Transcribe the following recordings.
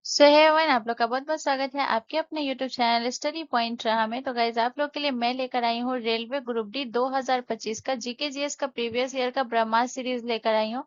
सो hey everyone, आप लोग का बहुत बहुत स्वागत है आपके अपने यूट्यूब चैनल स्टडी पॉइंट रहा में। तो गाइज आप लोग के लिए मैं लेकर आई हूँ रेलवे ग्रुप डी 2025 का जीके जीएस का प्रीवियस ईयर का ब्रह्मास्त्र सीरीज लेकर आई हूँ,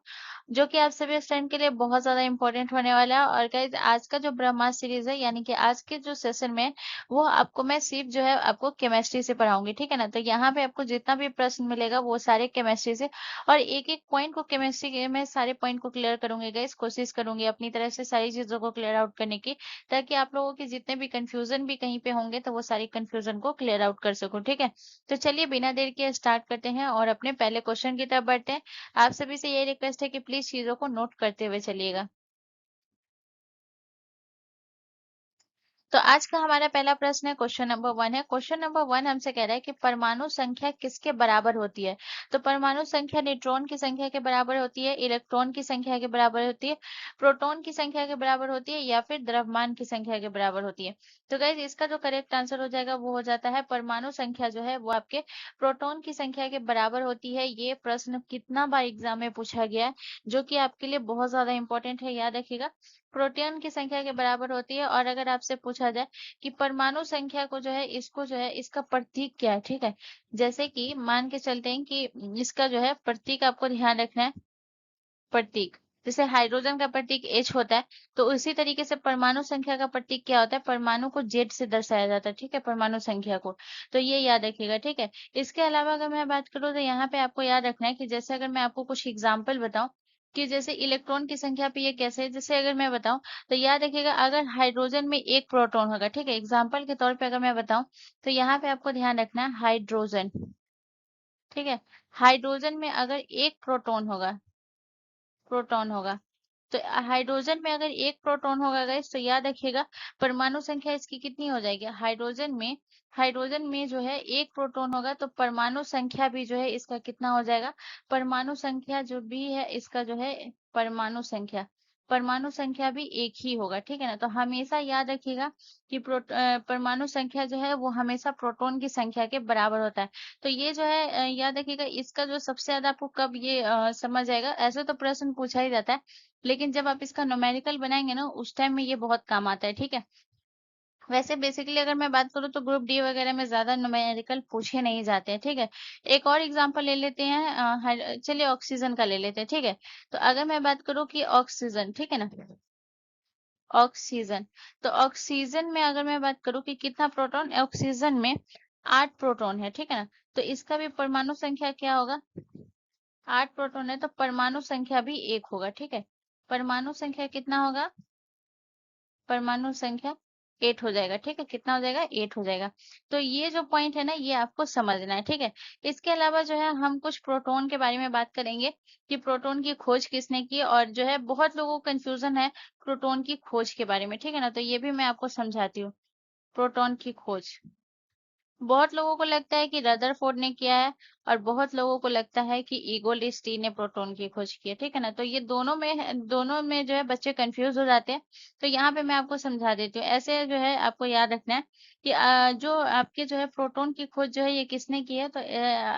जो कि आप सभी स्टूडेंट के लिए बहुत ज्यादा इंपॉर्टेंट होने वाला है। और गाइज आज का जो ब्रह्मास्त्र सीरीज है, यानी कि आज के जो सेशन में वो आपको मैं सिर्फ जो है आपको केमिस्ट्री से पढ़ाऊंगी, ठीक है ना। तो यहाँ पे आपको जितना भी प्रश्न मिलेगा वो सारे केमिस्ट्री से, और एक एक पॉइंट को केमिस्ट्री के मैं सारे पॉइंट को क्लियर करूंगी गाइस। कोशिश करूंगी अपनी तरफ से सारी चीजों को क्लियर आउट करने की, ताकि आप लोगों के जितने भी कंफ्यूजन भी कहीं पे होंगे तो वो सारी कंफ्यूजन को क्लियर आउट कर सकूं, ठीक है। तो चलिए बिना देर के स्टार्ट करते हैं और अपने पहले क्वेश्चन की तरफ बढ़ते हैं। आप सभी से ये रिक्वेस्ट है कि प्लीज चीजों को नोट करते हुए चलिएगा। तो आज का हमारा पहला प्रश्न है, क्वेश्चन नंबर 1 है। क्वेश्चन नंबर 1 हमसे कह रहा है कि परमाणु संख्या किसके बराबर होती है। तो परमाणु संख्या न्यूट्रॉन की संख्या के बराबर होती है, इलेक्ट्रॉन की संख्या के बराबर होती है, प्रोटॉन की संख्या के बराबर होती है, या फिर द्रव्यमान की संख्या के बराबर होती है। तो गाइज इसका जो करेक्ट आंसर हो जाएगा वो हो जाता है परमाणु संख्या जो है वो आपके प्रोटॉन की संख्या के बराबर होती है। ये प्रश्न कितना बार एग्जाम में पूछा गया है, जो कि आपके लिए बहुत ज्यादा इंपॉर्टेंट है, याद रखिएगा। प्रोटॉन की संख्या के बराबर होती है। और अगर आपसे पूछा जाए कि परमाणु संख्या को जो है इसको जो है इसका प्रतीक क्या है, ठीक है। जैसे कि मान के चलते हैं कि इसका जो है प्रतीक आपको ध्यान रखना है। प्रतीक जैसे हाइड्रोजन का प्रतीक H होता है, तो उसी तरीके से परमाणु संख्या का प्रतीक क्या होता है, परमाणु को Z से दर्शाया जाता है, ठीक है, परमाणु संख्या को। तो ये याद रखिएगा, ठीक है। इसके अलावा अगर मैं बात करूँ तो यहाँ पे आपको याद रखना है कि जैसे अगर मैं आपको कुछ एग्जाम्पल बताऊं कि जैसे इलेक्ट्रॉन की संख्या पे ये कैसे है, जैसे अगर मैं बताऊं तो याद रखिएगा, अगर हाइड्रोजन में एक प्रोटॉन होगा, ठीक है, एग्जाम्पल के तौर पे अगर मैं बताऊं तो यहाँ पे आपको ध्यान रखना है हाइड्रोजन, ठीक है। हाइड्रोजन में अगर एक प्रोटॉन होगा, तो हाइड्रोजन में अगर एक प्रोटॉन होगा गाइस, तो याद रखिएगा परमाणु संख्या इसकी कितनी हो जाएगी। हाइड्रोजन में जो है एक प्रोटॉन होगा, तो परमाणु संख्या भी जो है इसका कितना हो जाएगा, परमाणु संख्या जो भी है इसका जो है परमाणु संख्या भी एक ही होगा, ठीक है ना। तो हमेशा याद रखिएगा कि परमाणु संख्या जो है वो हमेशा प्रोटॉन की संख्या के बराबर होता है। तो ये जो है याद रखिएगा, इसका जो सबसे ज्यादा आपको कब ये समझ आएगा, ऐसे तो प्रश्न पूछा ही जाता है, लेकिन जब आप इसका न्यूमेरिकल बनाएंगे ना उस टाइम में ये बहुत काम आता है, ठीक है। वैसे बेसिकली अगर मैं बात करूँ तो ग्रुप डी वगैरह में ज्यादा न्यूमेरिकल पूछे नहीं जाते हैं, ठीक है। एक और एग्जांपल ले लेते हैं, चलिए ऑक्सीजन का ले लेते हैं, ठीक है। तो अगर मैं बात करूँ कि ऑक्सीजन, ठीक है ना, ऑक्सीजन, तो ऑक्सीजन में अगर मैं बात करूँ कि कितना प्रोटॉन, ऑक्सीजन में 8 प्रोटॉन है, ठीक है ना। तो इसका भी परमाणु संख्या क्या होगा, 8 प्रोटॉन है, तो परमाणु संख्या भी एक होगा, ठीक है। परमाणु संख्या कितना होगा, परमाणु संख्या 8 हो जाएगा, ठीक है। कितना हो जाएगा, 8 हो जाएगा। तो ये जो पॉइंट है ना ये आपको समझना है, ठीक है। इसके अलावा जो है हम कुछ प्रोटॉन के बारे में बात करेंगे कि प्रोटॉन की खोज किसने की, और जो है बहुत लोगों को कंफ्यूजन है प्रोटॉन की खोज के बारे में, ठीक है ना। तो ये भी मैं आपको समझाती हूँ। प्रोटॉन की खोज बहुत लोगों को लगता है कि रदरफोर्ड ने किया है, और बहुत लोगों को लगता है कि ईगोल टी ने प्रोटॉन की खोज की है, ठीक है ना। तो ये दोनों में जो है बच्चे कंफ्यूज हो जाते हैं। तो यहाँ पे मैं आपको समझा देती हूँ। ऐसे जो है आपको याद रखना है कि जो आपके जो है प्रोटॉन की खोज जो है ये किसने की है। तो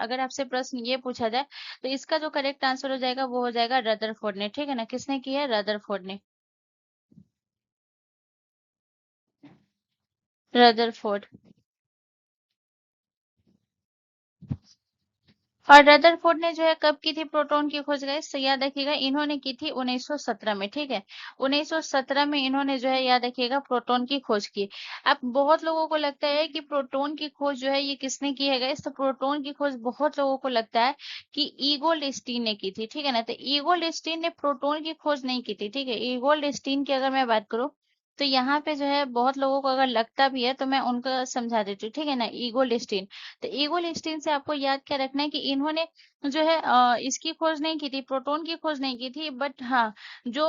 अगर आपसे प्रश्न ये पूछा जाए तो इसका जो करेक्ट आंसर हो जाएगा वो हो जाएगा रदरफोर्ड ने, ठीक है ना। किसने की है, रदरफोर्ड ने, रदरफोर्ड। और रदरफोर्ड ने जो है कब की थी प्रोटॉन की खोज गाइस, तो याद रखिएगा इन्होंने की थी 1917 में, ठीक है। 1917 में इन्होंने जो है याद रखिएगा प्रोटॉन की खोज की। अब बहुत लोगों को लगता है कि प्रोटॉन की खोज जो है ये किसने की है गाइस, तो प्रोटॉन की खोज बहुत लोगों को लगता है कि ईगोल्ड स्टीन ने की थी, ठीक है ना। तो ईगोल्ड स्टीन ने प्रोटॉन की खोज नहीं की थी, ठीक है। ईगोल्ड स्टीन की अगर मैं बात करूं तो यहाँ पे जो है बहुत लोगों को अगर लगता भी है तो मैं उनका समझा देती हूँ, ठीक है ना। ईगोल्ड स्टीन, तो ईगोल स्टीन से आपको याद क्या रखना है कि इन्होंने जो है इसकी खोज नहीं की थी, प्रोटॉन की खोज नहीं की थी, बट हाँ जो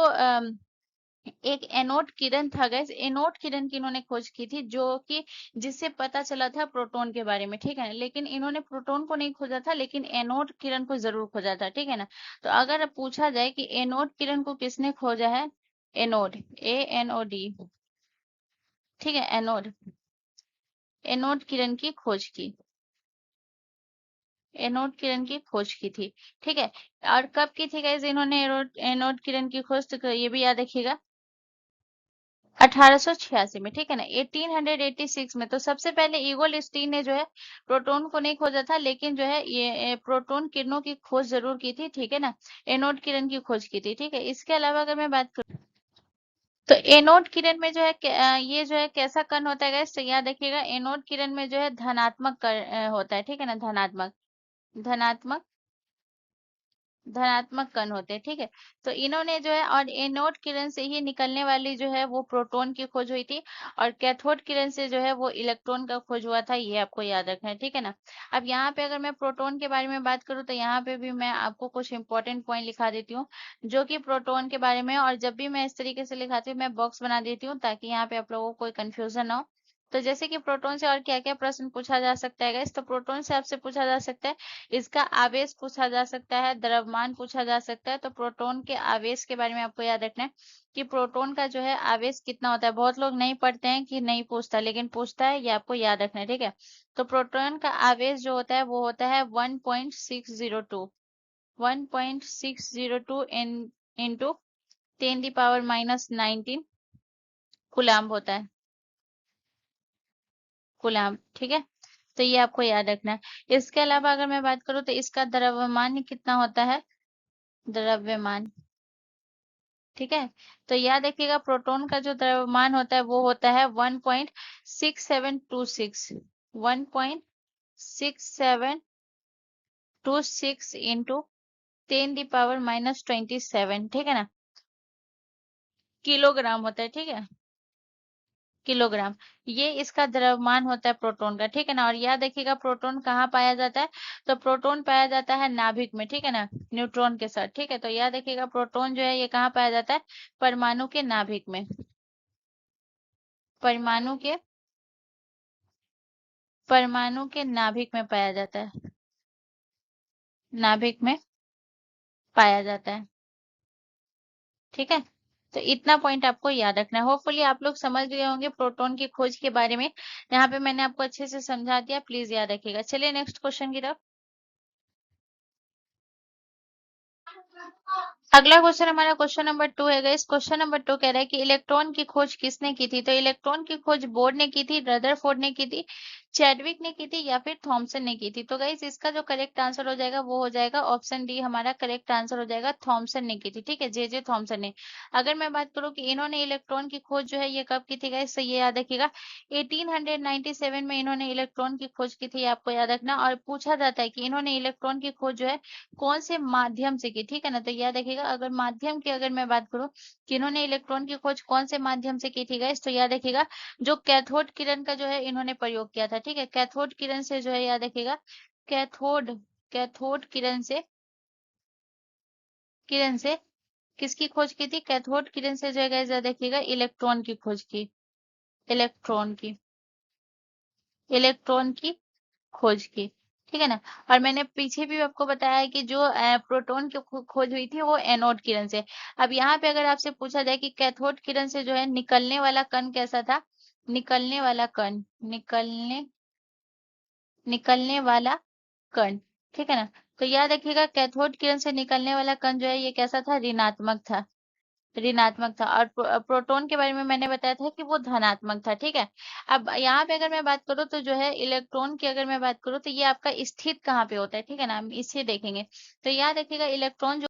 एक एनोड किरण था गैस, एनोड किरण की इन्होंने खोज की थी, जो कि जिससे पता चला था प्रोटॉन के बारे में, ठीक है ना। लेकिन इन्होंने प्रोटॉन को नहीं खोजा था, लेकिन एनोड किरण को जरूर खोजा था, ठीक है ना। तो अगर पूछा जाए कि एनोड किरण को किसने खोजा है, एनोड, ANOD, ठीक है, एनोड, एनोड किरण की खोज की, एनोड किरण की खोज की थी, ठीक है। और कब की थी गाइस इन्होंने एनोड किरण की खोज, तो ये भी याद रखिएगा। 1886 में, ठीक है ना, 1886 में। तो सबसे पहले ईगोल स्टीन ने जो है प्रोटॉन को नहीं खोजा था, लेकिन जो है ये प्रोटॉन किरणों की खोज जरूर की थी, ठीक है ना, एनोड किरण की खोज की थी, ठीक है। इसके अलावा अगर मैं बात करूं तो एनोड किरण में जो है ये जो है कैसा कण होता है गाइस, तो याद रखिएगा एनोड किरण में जो है धनात्मक कण होता है, ठीक है ना, धनात्मक धनात्मक धनात्मक कण होते हैं, ठीक है। तो इन्होंने जो है और एनोड किरण से ही निकलने वाली जो है वो प्रोटॉन की खोज हुई थी, और कैथोड किरण से जो है वो इलेक्ट्रॉन का खोज हुआ था, ये आपको याद रखना है, ठीक है ना। अब यहाँ पे अगर मैं प्रोटॉन के बारे में बात करूँ तो यहाँ पे भी मैं आपको कुछ इंपॉर्टेंट पॉइंट लिखा देती हूँ जो कि प्रोटॉन के बारे में, और जब भी मैं इस तरीके से लिखाती हूँ मैं बॉक्स बना देती हूँ ताकि यहाँ पे आप लोगों को कोई कंफ्यूजन ना हो। तो जैसे कि प्रोटॉन से और क्या क्या प्रश्न पूछा जा सकता है गाइस, तो प्रोटॉन से आपसे पूछा जा सकता है इसका आवेश पूछा जा सकता है, द्रव्यमान पूछा जा सकता है। तो प्रोटॉन के आवेश के बारे में आपको याद रखना है कि प्रोटॉन का जो है आवेश कितना होता है। बहुत लोग नहीं पढ़ते हैं कि नहीं पूछता, लेकिन पूछता है, ये आपको याद रखना है, ठीक है। तो प्रोटॉन का आवेश जो होता है वो होता है 1.602 1.602 इंटू 10⁻⁻19 कूलाम्ब होता है, कूलाम्ब, ठीक है। तो ये आपको याद रखना है। इसके अलावा अगर मैं बात करूं तो इसका द्रव्यमान कितना होता है, द्रव्यमान, ठीक है। तो याद रखिएगा प्रोटॉन का जो द्रव्यमान होता है वो होता है 1.6726 1.6726 इंटू 10⁻⁻27, ठीक है ना, किलोग्राम होता है, ठीक है, किलोग्राम। ये इसका द्रव्यमान होता है प्रोटॉन का, ठीक है ना। और याद रखिएगा प्रोटॉन कहाँ पाया जाता है, तो प्रोटॉन पाया जाता है नाभिक में, ठीक है ना, न्यूट्रॉन के साथ, ठीक है। तो याद रखिएगा प्रोटॉन जो है ये कहाँ पाया जाता है, परमाणु के नाभिक में, परमाणु के परमाणु के नाभिक में पाया जाता है, नाभिक में पाया जाता है, ठीक है। तो इतना पॉइंट आपको याद रखना है। होपफुली आप लोग समझ गए होंगे प्रोटॉन की खोज के बारे में। यहाँ पे मैंने आपको अच्छे से समझा दिया, प्लीज याद रखिएगा। चलिए नेक्स्ट क्वेश्चन की तरफ। अगला क्वेश्चन हमारा क्वेश्चन नंबर 2 है गाइस। क्वेश्चन नंबर 2 कह रहा है कि इलेक्ट्रॉन की खोज किसने की थी। तो इलेक्ट्रॉन की खोज बोर ने की थी, रदरफोर्ड ने की थी, चैडविक ने की थी, या फिर थॉमसन ने की थी। तो गाइस इसका जो करेक्ट आंसर हो जाएगा वो हो जाएगा ऑप्शन डी, हमारा करेक्ट आंसर हो जाएगा, थॉमसन ने की थी, ठीक है, जे थॉमसन ने। अगर मैं बात करूँ कि इन्होंने इलेक्ट्रॉन की खोज जो है ये कब की थी गाइस, तो ये याद रखिएगा 1897 में इन्होंने इलेक्ट्रॉन की खोज की थी, आपको याद रखना। और पूछा जाता है कि इन्होंने इलेक्ट्रॉन की खोज जो है कौन से माध्यम से की, ठीक है ना। तो याद रखिएगा अगर माध्यम की अगर मैं बात करूं कि इन्होंने इलेक्ट्रॉन की खोज कौन से माध्यम से की थी गाइस, तो याद रखिएगा जो कैथोड किरण का जो है इन्होंने प्रयोग किया था, ठीक है। कैथोड किरण से जो है याद रखिएगा, कैथोड कैथोड किरण से किसकी खोज की थी, कैथोड किरण से जो है गाइस याद रखिएगा इलेक्ट्रॉन की खोज की, इलेक्ट्रॉन की इलेक्ट्रॉन की खोज की, ठीक है ना। और मैंने पीछे भी आपको बताया है कि जो प्रोटॉन की खोज हुई थी वो एनोड किरण से। अब यहाँ पे अगर आपसे पूछा जाए कि कैथोड किरण से जो है निकलने वाला कण कैसा था, निकलने वाला कण निकलने वाला कण, ठीक है ना। तो याद रखिएगा कैथोड किरण से निकलने वाला कण जो है ये कैसा था, ऋणात्मक था, ऋणात्मक था। और प्रोटॉन के बारे में मैंने बताया था कि वो धनात्मक था, ठीक है। अब यहाँ पे अगर मैं बात करूँ तो जो है इलेक्ट्रॉन की अगर मैं बात करूँ तो ये आपका स्थित कहाँ पे होता है, ठीक है ना, हम इसे देखेंगे। तो याद रखिएगा इलेक्ट्रॉन जो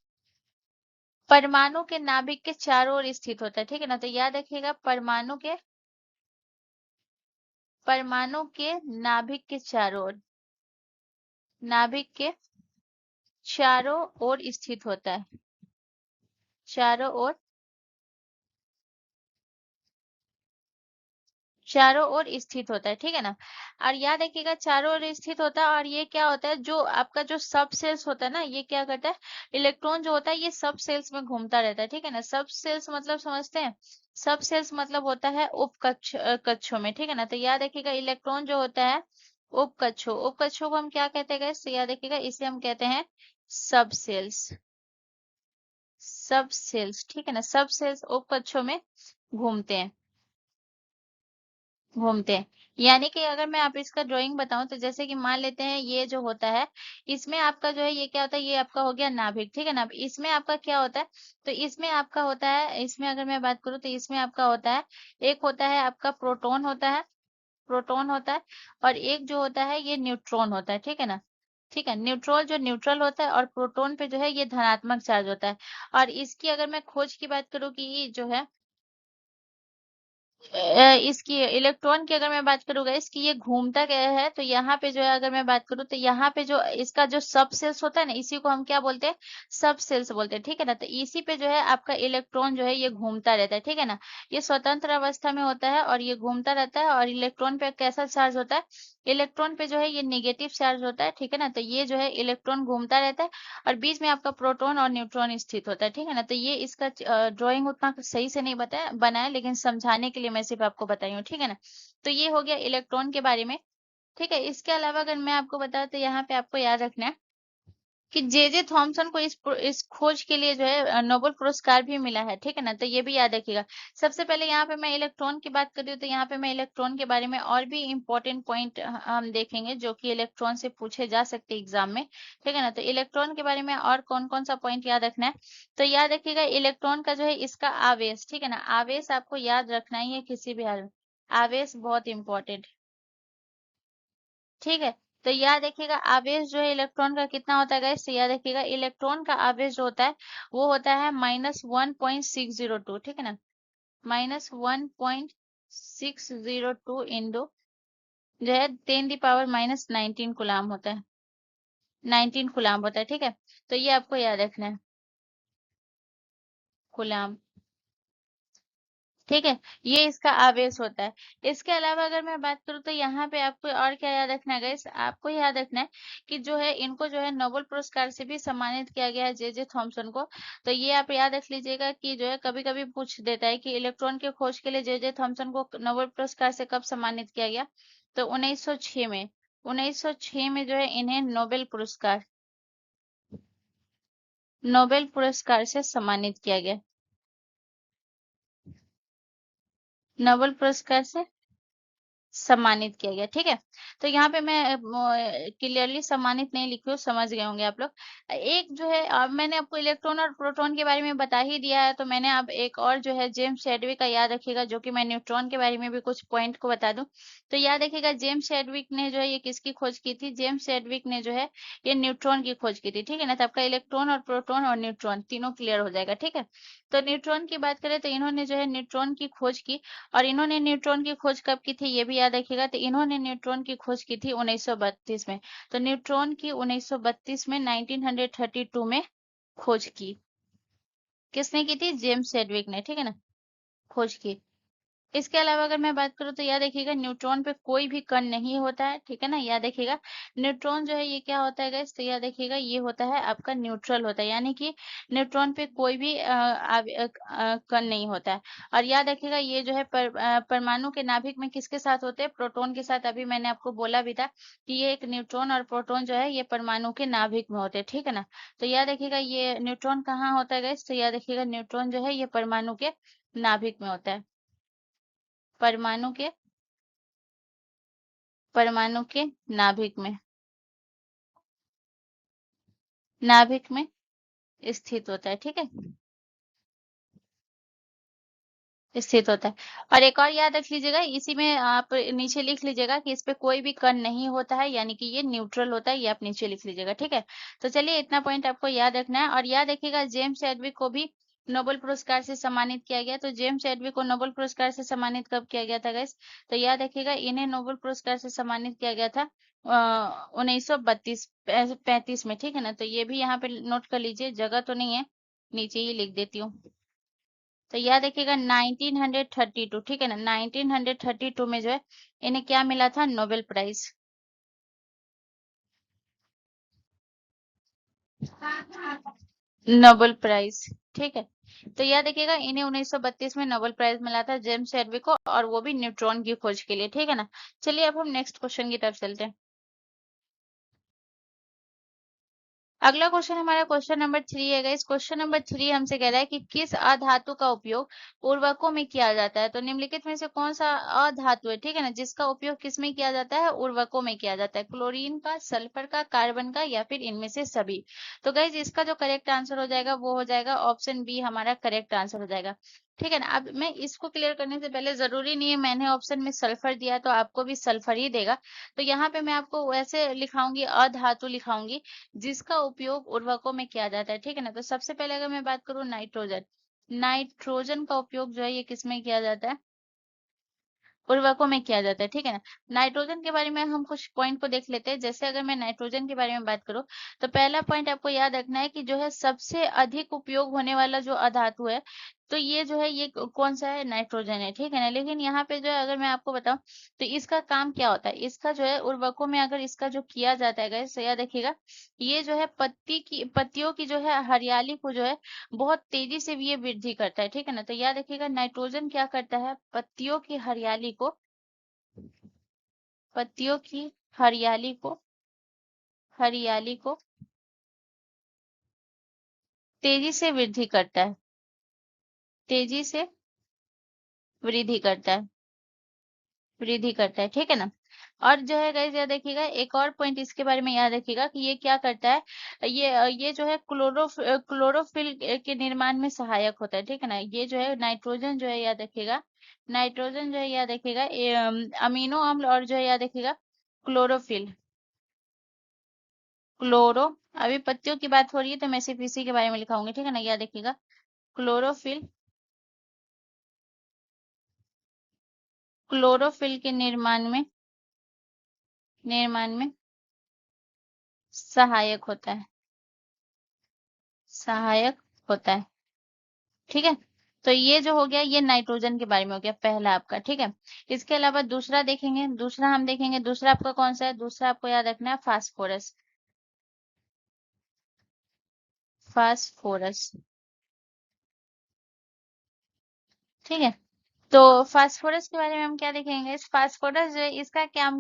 परमाणु के नाभिक के चारों ओर स्थित होता है, ठीक है ना। तो याद रखिएगा परमाणु के नाभिक के चारों ओर, नाभिक के चारों ओर स्थित होता है, चारों ओर, चारों ओर स्थित होता है, ठीक है ना। और याद रखिएगा चारों ओर स्थित होता है, और ये क्या होता है, जो आपका जो सब सेल्स होता है ना, ये क्या करता है, इलेक्ट्रॉन जो होता है ये सब सेल्स में घूमता रहता है, ठीक है ना। सब सेल्स मतलब समझते हैं, सब सेल्स मतलब होता है कक्षों में, ठीक है ना। तो याद रखिएगा इलेक्ट्रॉन जो होता है उपकक्षों को हम क्या कहते हैं guys? तो याद रखिएगा इसे हम कहते हैं सब सेल्स, सब सेल्स, ठीक है ना। सब सेल्स उपकक्षों में घूमते हैं, घूमते हैं। यानी कि अगर मैं आप इसका ड्राइंग बताऊं तो जैसे कि मान लेते हैं ये जो होता है, इसमें आपका जो है ये क्या होता है, ये आपका हो गया नाभिक, ठीक है ना। इसमें आपका क्या होता है, तो इसमें आपका होता है, इसमें अगर मैं बात करूं तो इसमें आपका होता है, एक होता है आपका प्रोटॉन होता है, प्रोटॉन होता है, और एक जो होता है ये न्यूट्रॉन होता है, ठीक है ना। ठीक है, न्यूट्रॉन जो न्यूट्रल होता है, और प्रोटॉन पे जो है ये धनात्मक चार्ज होता है। और इसकी अगर मैं खोज की बात करूं कि ये जो है इसकी इलेक्ट्रॉन की अगर मैं बात करूँ गाइस कि ये घूमता क्या है, तो यहाँ पे जो है अगर मैं बात करूँ तो यहाँ पे जो इसका जो सब सेल्स होता है ना, इसी को हम क्या बोलते हैं, सब सेल्स बोलते हैं, ठीक है ना। तो इसी पे जो है आपका इलेक्ट्रॉन जो है ये घूमता रहता है, ठीक है ना। ये स्वतंत्र अवस्था में होता है और ये घूमता रहता है, और इलेक्ट्रॉन पे कैसा चार्ज होता है, इलेक्ट्रॉन पे जो है ये नेगेटिव चार्ज होता है, ठीक है ना। तो ये जो है इलेक्ट्रॉन घूमता रहता है, और बीच में आपका प्रोटॉन और न्यूट्रॉन स्थित होता है, ठीक है ना। तो ये इसका ड्राइंग उतना सही से नहीं बताया बनाया, लेकिन समझाने के लिए मैं सिर्फ आपको बताई हूँ, ठीक है ना। तो ये हो गया इलेक्ट्रॉन के बारे में। ठीक है, इसके अलावा अगर मैं आपको बताऊं तो यहाँ पे आपको याद रखना है कि जे थॉमसन को इस खोज के लिए जो है नोबेल पुरस्कार भी मिला है, ठीक है ना। तो ये भी याद रखिएगा। सबसे पहले यहाँ पे मैं इलेक्ट्रॉन की बात कर रही हूँ, तो यहाँ पे मैं इलेक्ट्रॉन के बारे में और भी इम्पोर्टेंट पॉइंट हम देखेंगे जो कि इलेक्ट्रॉन से पूछे जा सकते हैं एग्जाम में, ठीक है ना। तो इलेक्ट्रॉन के बारे में और कौन कौन सा पॉइंट याद रखना है, तो याद रखिएगा इलेक्ट्रॉन का जो है इसका आवेश, ठीक है ना। आवेश आपको याद रखना ही है किसी भी हाल में, आवेश बहुत इंपॉर्टेंट, ठीक है। तो याद रखिएगा आवेश जो है इलेक्ट्रॉन का कितना होता है गाइस, तो याद रखिएगा इलेक्ट्रॉन का आवेश जो होता है वो होता है -1.602, ठीक है ना। -1.602 इंटू जो है 10⁻⁻19 कूलाम होता है, 19 कूलाम होता है, ठीक है। तो ये आपको याद रखना है, कूलाम, ठीक है। ये इसका आवेश होता है। इसके अलावा अगर मैं बात करूँ तो यहाँ पे आपको और क्या याद रखना है गाइस, आपको याद रखना है कि जो है इनको जो है नोबेल पुरस्कार से भी सम्मानित किया गया है, जे थॉमसन को। तो ये आप याद रख लीजिएगा कि जो है कभी कभी पूछ देता है कि इलेक्ट्रॉन के खोज के लिए जे थॉमसन को नोबेल पुरस्कार से कब सम्मानित किया गया, तो 1906 में, 1906 में जो है इन्हें नोबेल पुरस्कार से सम्मानित किया गया, नोबेल पुरस्कार से सम्मानित किया गया, ठीक है। तो यहाँ पे मैं क्लियरली सम्मानित नहीं लिखी हूँ, समझ गए होंगे आप लोग। एक जो है अब मैंने आपको इलेक्ट्रॉन और प्रोटॉन के बारे में बता ही दिया है, तो मैंने अब एक और जो है जेम्स चैडविक का याद रखिएगा, जो कि मैं न्यूट्रॉन के बारे में भी कुछ पॉइंट को बता दूं। तो याद रखिएगा जेम्स चैडविक ने जो है ये किसकी खोज की थी, जेम्स चैडविक ने जो है ये न्यूट्रॉन की खोज की थी, ठीक है ना। तो आपका इलेक्ट्रॉन और प्रोटॉन और न्यूट्रॉन तीनों क्लियर हो जाएगा, ठीक है। तो न्यूट्रॉन की बात करें तो इन्होंने जो है न्यूट्रॉन की खोज की, और इन्होंने न्यूट्रॉन की खोज कब की थी ये भी याद रखिएगा। तो इन्होंने न्यूट्रॉन की खोज की थी 1932 में। तो न्यूट्रॉन की 1932 में 1932 में खोज की, किसने की थी, जेम्स चैडविक ने, ठीक है ना, खोज की। इसके अलावा अगर मैं बात करूँ तो याद रखिएगा न्यूट्रॉन पे कोई भी कण नहीं होता है, ठीक है ना। याद रखिएगा न्यूट्रॉन जो है ये क्या होता है गाइस, तो याद रखिएगा ये होता है आपका न्यूट्रल होता है, यानी कि न्यूट्रॉन पे कोई भी कण नहीं होता है। और याद रखिएगा ये जो है परमाणु के नाभिक में किसके साथ होते हैं, प्रोटॉन के साथ। अभी मैंने आपको बोला भी था कि ये एक न्यूट्रॉन और प्रोटॉन जो है ये परमाणु के नाभिक में होते हैं, ठीक है ना। तो याद रखिएगा ये न्यूट्रॉन कहाँ होता है गाइस, तो याद रखिएगा न्यूट्रॉन जो है ये परमाणु के नाभिक में होता है, परमाणु के परमाणु के नाभिक में, नाभिक में स्थित होता है, ठीक है, स्थित होता है। और एक और याद रख लीजिएगा, इसी में आप नीचे लिख लीजिएगा कि इस पे कोई भी कण नहीं होता है, यानी कि ये न्यूट्रल होता है, ये आप नीचे लिख लीजिएगा, ठीक है। तो चलिए इतना पॉइंट आपको याद रखना है। और याद रखिएगा जेम्स चैडविक को भी नोबेल पुरस्कार से सम्मानित किया गया। तो जेम्स चैडविक को नोबेल पुरस्कार से सम्मानित कब किया गया था गाइस, तो याद रखिएगा इन्हें नोबेल पुरस्कार से सम्मानित किया गया था 1932-35 में, ठीक है ना। तो ये भी यहाँ पे नोट कर लीजिए, जगह तो नहीं है, नीचे ही लिख देती हूँ। तो याद रखिएगा 1932, ठीक है ना, 1932 में जो है इन्हें क्या मिला था, नोबेल प्राइज, नोबेल प्राइज, ठीक है। तो याद रखिएगा इन्हें 1932 में नोबेल प्राइज मिला था जेम्स चैडविक को, और वो भी न्यूट्रॉन की खोज के लिए, ठीक है ना। चलिए अब हम नेक्स्ट क्वेश्चन की तरफ चलते हैं। अगला क्वेश्चन हमारा क्वेश्चन नंबर 3 है गाइस। क्वेश्चन नंबर 3 हमसे कह रहा है कि किस अधातु का उपयोग उर्वरकों में किया जाता है। तो निम्नलिखित में से कौन सा अधातु है, ठीक है ना, जिसका उपयोग किस में किया जाता है, उर्वरकों में किया जाता है। क्लोरीन का, सल्फर का, कार्बन का, या फिर इनमें से सभी। तो गाइस इसका जो करेक्ट आंसर हो जाएगा वो हो जाएगा ऑप्शन बी, हमारा करेक्ट आंसर हो जाएगा। ठीक है ना। अब मैं इसको क्लियर करने से पहले, जरूरी नहीं है मैंने ऑप्शन में सल्फर दिया तो आपको भी सल्फर ही देगा। तो यहाँ पे मैं आपको वैसे लिखाऊंगी, अधातु लिखाऊंगी जिसका उपयोग उर्वरकों में किया जाता है। ठीक है ना। तो सबसे पहले अगर मैं बात करूं नाइट्रोजन, नाइट्रोजन का उपयोग जो है ये किसमें किया जाता है, उर्वरकों में किया जाता है। ठीक है ना। नाइट्रोजन के बारे में हम कुछ पॉइंट को देख लेते हैं। जैसे अगर मैं नाइट्रोजन के बारे में बात करूं तो पहला पॉइंट आपको याद रखना है कि जो है सबसे अधिक उपयोग होने वाला जो अधातु है, तो ये जो है ये कौन सा है, नाइट्रोजन है। ठीक है ना। लेकिन यहाँ पे जो है अगर मैं आपको बताऊं तो इसका काम क्या होता है, इसका जो है उर्वरकों में अगर इसका जो किया जाता है गाइस, तो याद रखिएगा ये जो है पत्तियों की जो है हरियाली को जो है बहुत तेजी से भी ये वृद्धि करता है। ठीक है ना। तो याद रखिएगा नाइट्रोजन क्या करता है, पत्तियों की हरियाली को, पत्तियों की हरियाली को, हरियाली को तेजी से वृद्धि करता है, तेजी से वृद्धि करता है, वृद्धि करता है। ठीक है ना। और जो है गाइस याद रखिएगा एक और पॉइंट इसके बारे में याद रखिएगा कि ये क्या करता है, ये जो है क्लोरोफिल के निर्माण में सहायक होता है। ठीक है ना। ये जो है नाइट्रोजन जो है याद रखिएगा, नाइट्रोजन जो है याद रखिएगा अमीनो अम्ल, और जो है याद रखिएगा क्लोरोफिल, क्लोरो, अभी पत्तियों की बात हो रही है तो मैं सिर्फ इसी के बारे में लिखाऊंगी। ठीक है ना। याद रखिएगा क्लोरोफिल, क्लोरोफिल के निर्माण में सहायक होता है, सहायक होता है। ठीक है। तो ये जो हो गया ये नाइट्रोजन के बारे में हो गया पहला आपका। ठीक है। इसके अलावा दूसरा देखेंगे, दूसरा हम देखेंगे, दूसरा आपका कौन सा है, दूसरा आपको याद रखना है फास्फोरस, फास्फोरस। ठीक है। तो फास्फोरस के बारे में हम क्या देखेंगे, इस फास्फोरस जो है इसका काम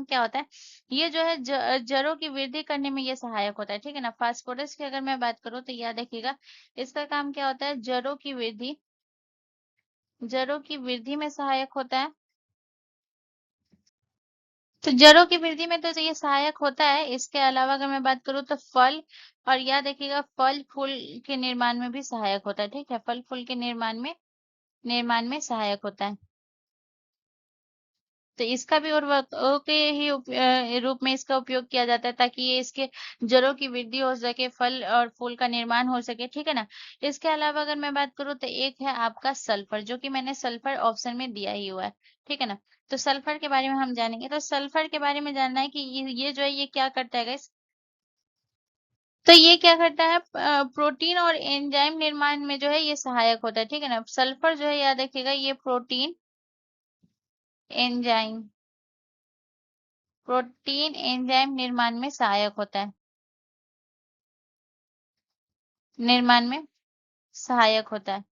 क्या होता है, ये जो है जड़ों की वृद्धि करने में ये सहायक होता है। ठीक है ना। फास्फोरस की अगर मैं बात करूं तो याद रखिएगा इसका काम क्या होता है, जड़ों की वृद्धि, जड़ों की वृद्धि में सहायक होता है। तो जड़ों की वृद्धि में तो ये सहायक होता है। इसके अलावा अगर मैं बात करूं तो फल, और याद रखिएगा फल फूल के निर्माण में भी सहायक होता है। ठीक है। फल फूल के निर्माण में सहायक होता है। तो इसका भी उर्वरकों के ही रूप में इसका उपयोग किया जाता है ताकि ये इसके जड़ों की वृद्धि हो सके, फल और फूल का निर्माण हो सके। ठीक है ना। इसके अलावा अगर मैं बात करूं तो एक है आपका सल्फर, जो कि मैंने सल्फर ऑप्शन में दिया ही हुआ है। ठीक है ना। तो सल्फर के बारे में हम जानेंगे। तो सल्फर के बारे में जानना है कि ये जो है ये क्या करता है गाइस, तो ये क्या करता है, प्रोटीन और एंजाइम निर्माण में जो है ये सहायक होता है। ठीक है ना। सल्फर जो है याद रखिएगा ये एंजाइम प्रोटीन एंजाइम निर्माण में सहायक होता है, निर्माण में सहायक होता है।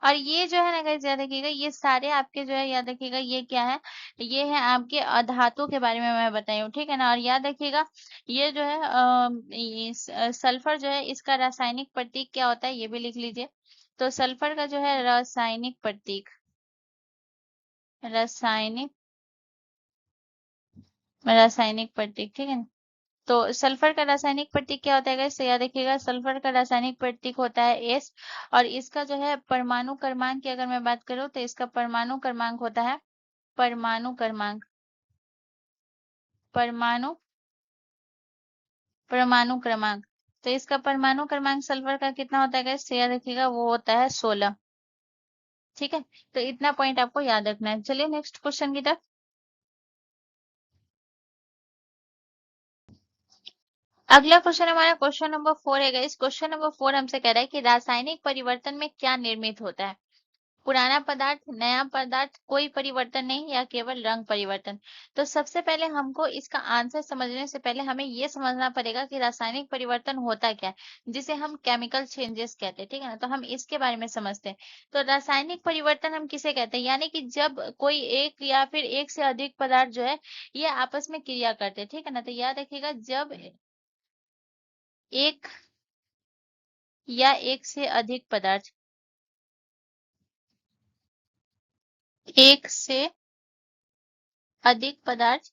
और ये जो है ना गाइस याद रखिएगा ये सारे आपके जो है याद रखिएगा ये क्या है, ये है आपके अधातु के बारे में मैं बताई हूँ। ठीक है ना। और याद रखिएगा ये जो है सल्फर जो है इसका रासायनिक प्रतीक क्या होता है ये भी लिख लीजिए। तो सल्फर का जो है रासायनिक प्रतीक, रासायनिक रासायनिक प्रतीक। ठीक है ना। तो सल्फर का रासायनिक प्रतीक क्या होता है गाइस, तो याद रखिएगा सल्फर का रासायनिक प्रतीक होता है एस। और इसका जो है परमाणु क्रमांक की अगर मैं बात करूं तो इसका परमाणु क्रमांक होता है, परमाणु क्रमांक, परमाणु परमाणु क्रमांक। तो इसका परमाणु क्रमांक सल्फर का कितना होता है गाइस, तो याद रखिएगा वो होता है 16। ठीक है। तो इतना पॉइंट आपको याद रखना है। चलिए नेक्स्ट क्वेश्चन की तरफ। अगला क्वेश्चन हमारा क्वेश्चन नंबर 4 है गाइस। क्वेश्चन नंबर 4 हमसे कह रहा है कि रासायनिक परिवर्तन में क्या निर्मित होता है। पुराना पदार्थ, नया पदार्थ, कोई परिवर्तन नहीं या केवल रंग परिवर्तन। तो सबसे पहले हमको इसका आंसर समझने से पहले हमें ये समझना पड़ेगा कि रासायनिक परिवर्तन होता क्या है, जिसे हम केमिकल चेंजेस कहते हैं, ठीक है ना। तो हम इसके बारे में समझते हैं। तो रासायनिक परिवर्तन हम किसे कहते हैं, यानी कि जब कोई एक या फिर एक से अधिक पदार्थ जो है ये आपस में क्रिया करते हैं, ठीक है ना। तो याद रखिएगा, जब एक या एक से अधिक पदार्थ, एक से अधिक पदार्थ,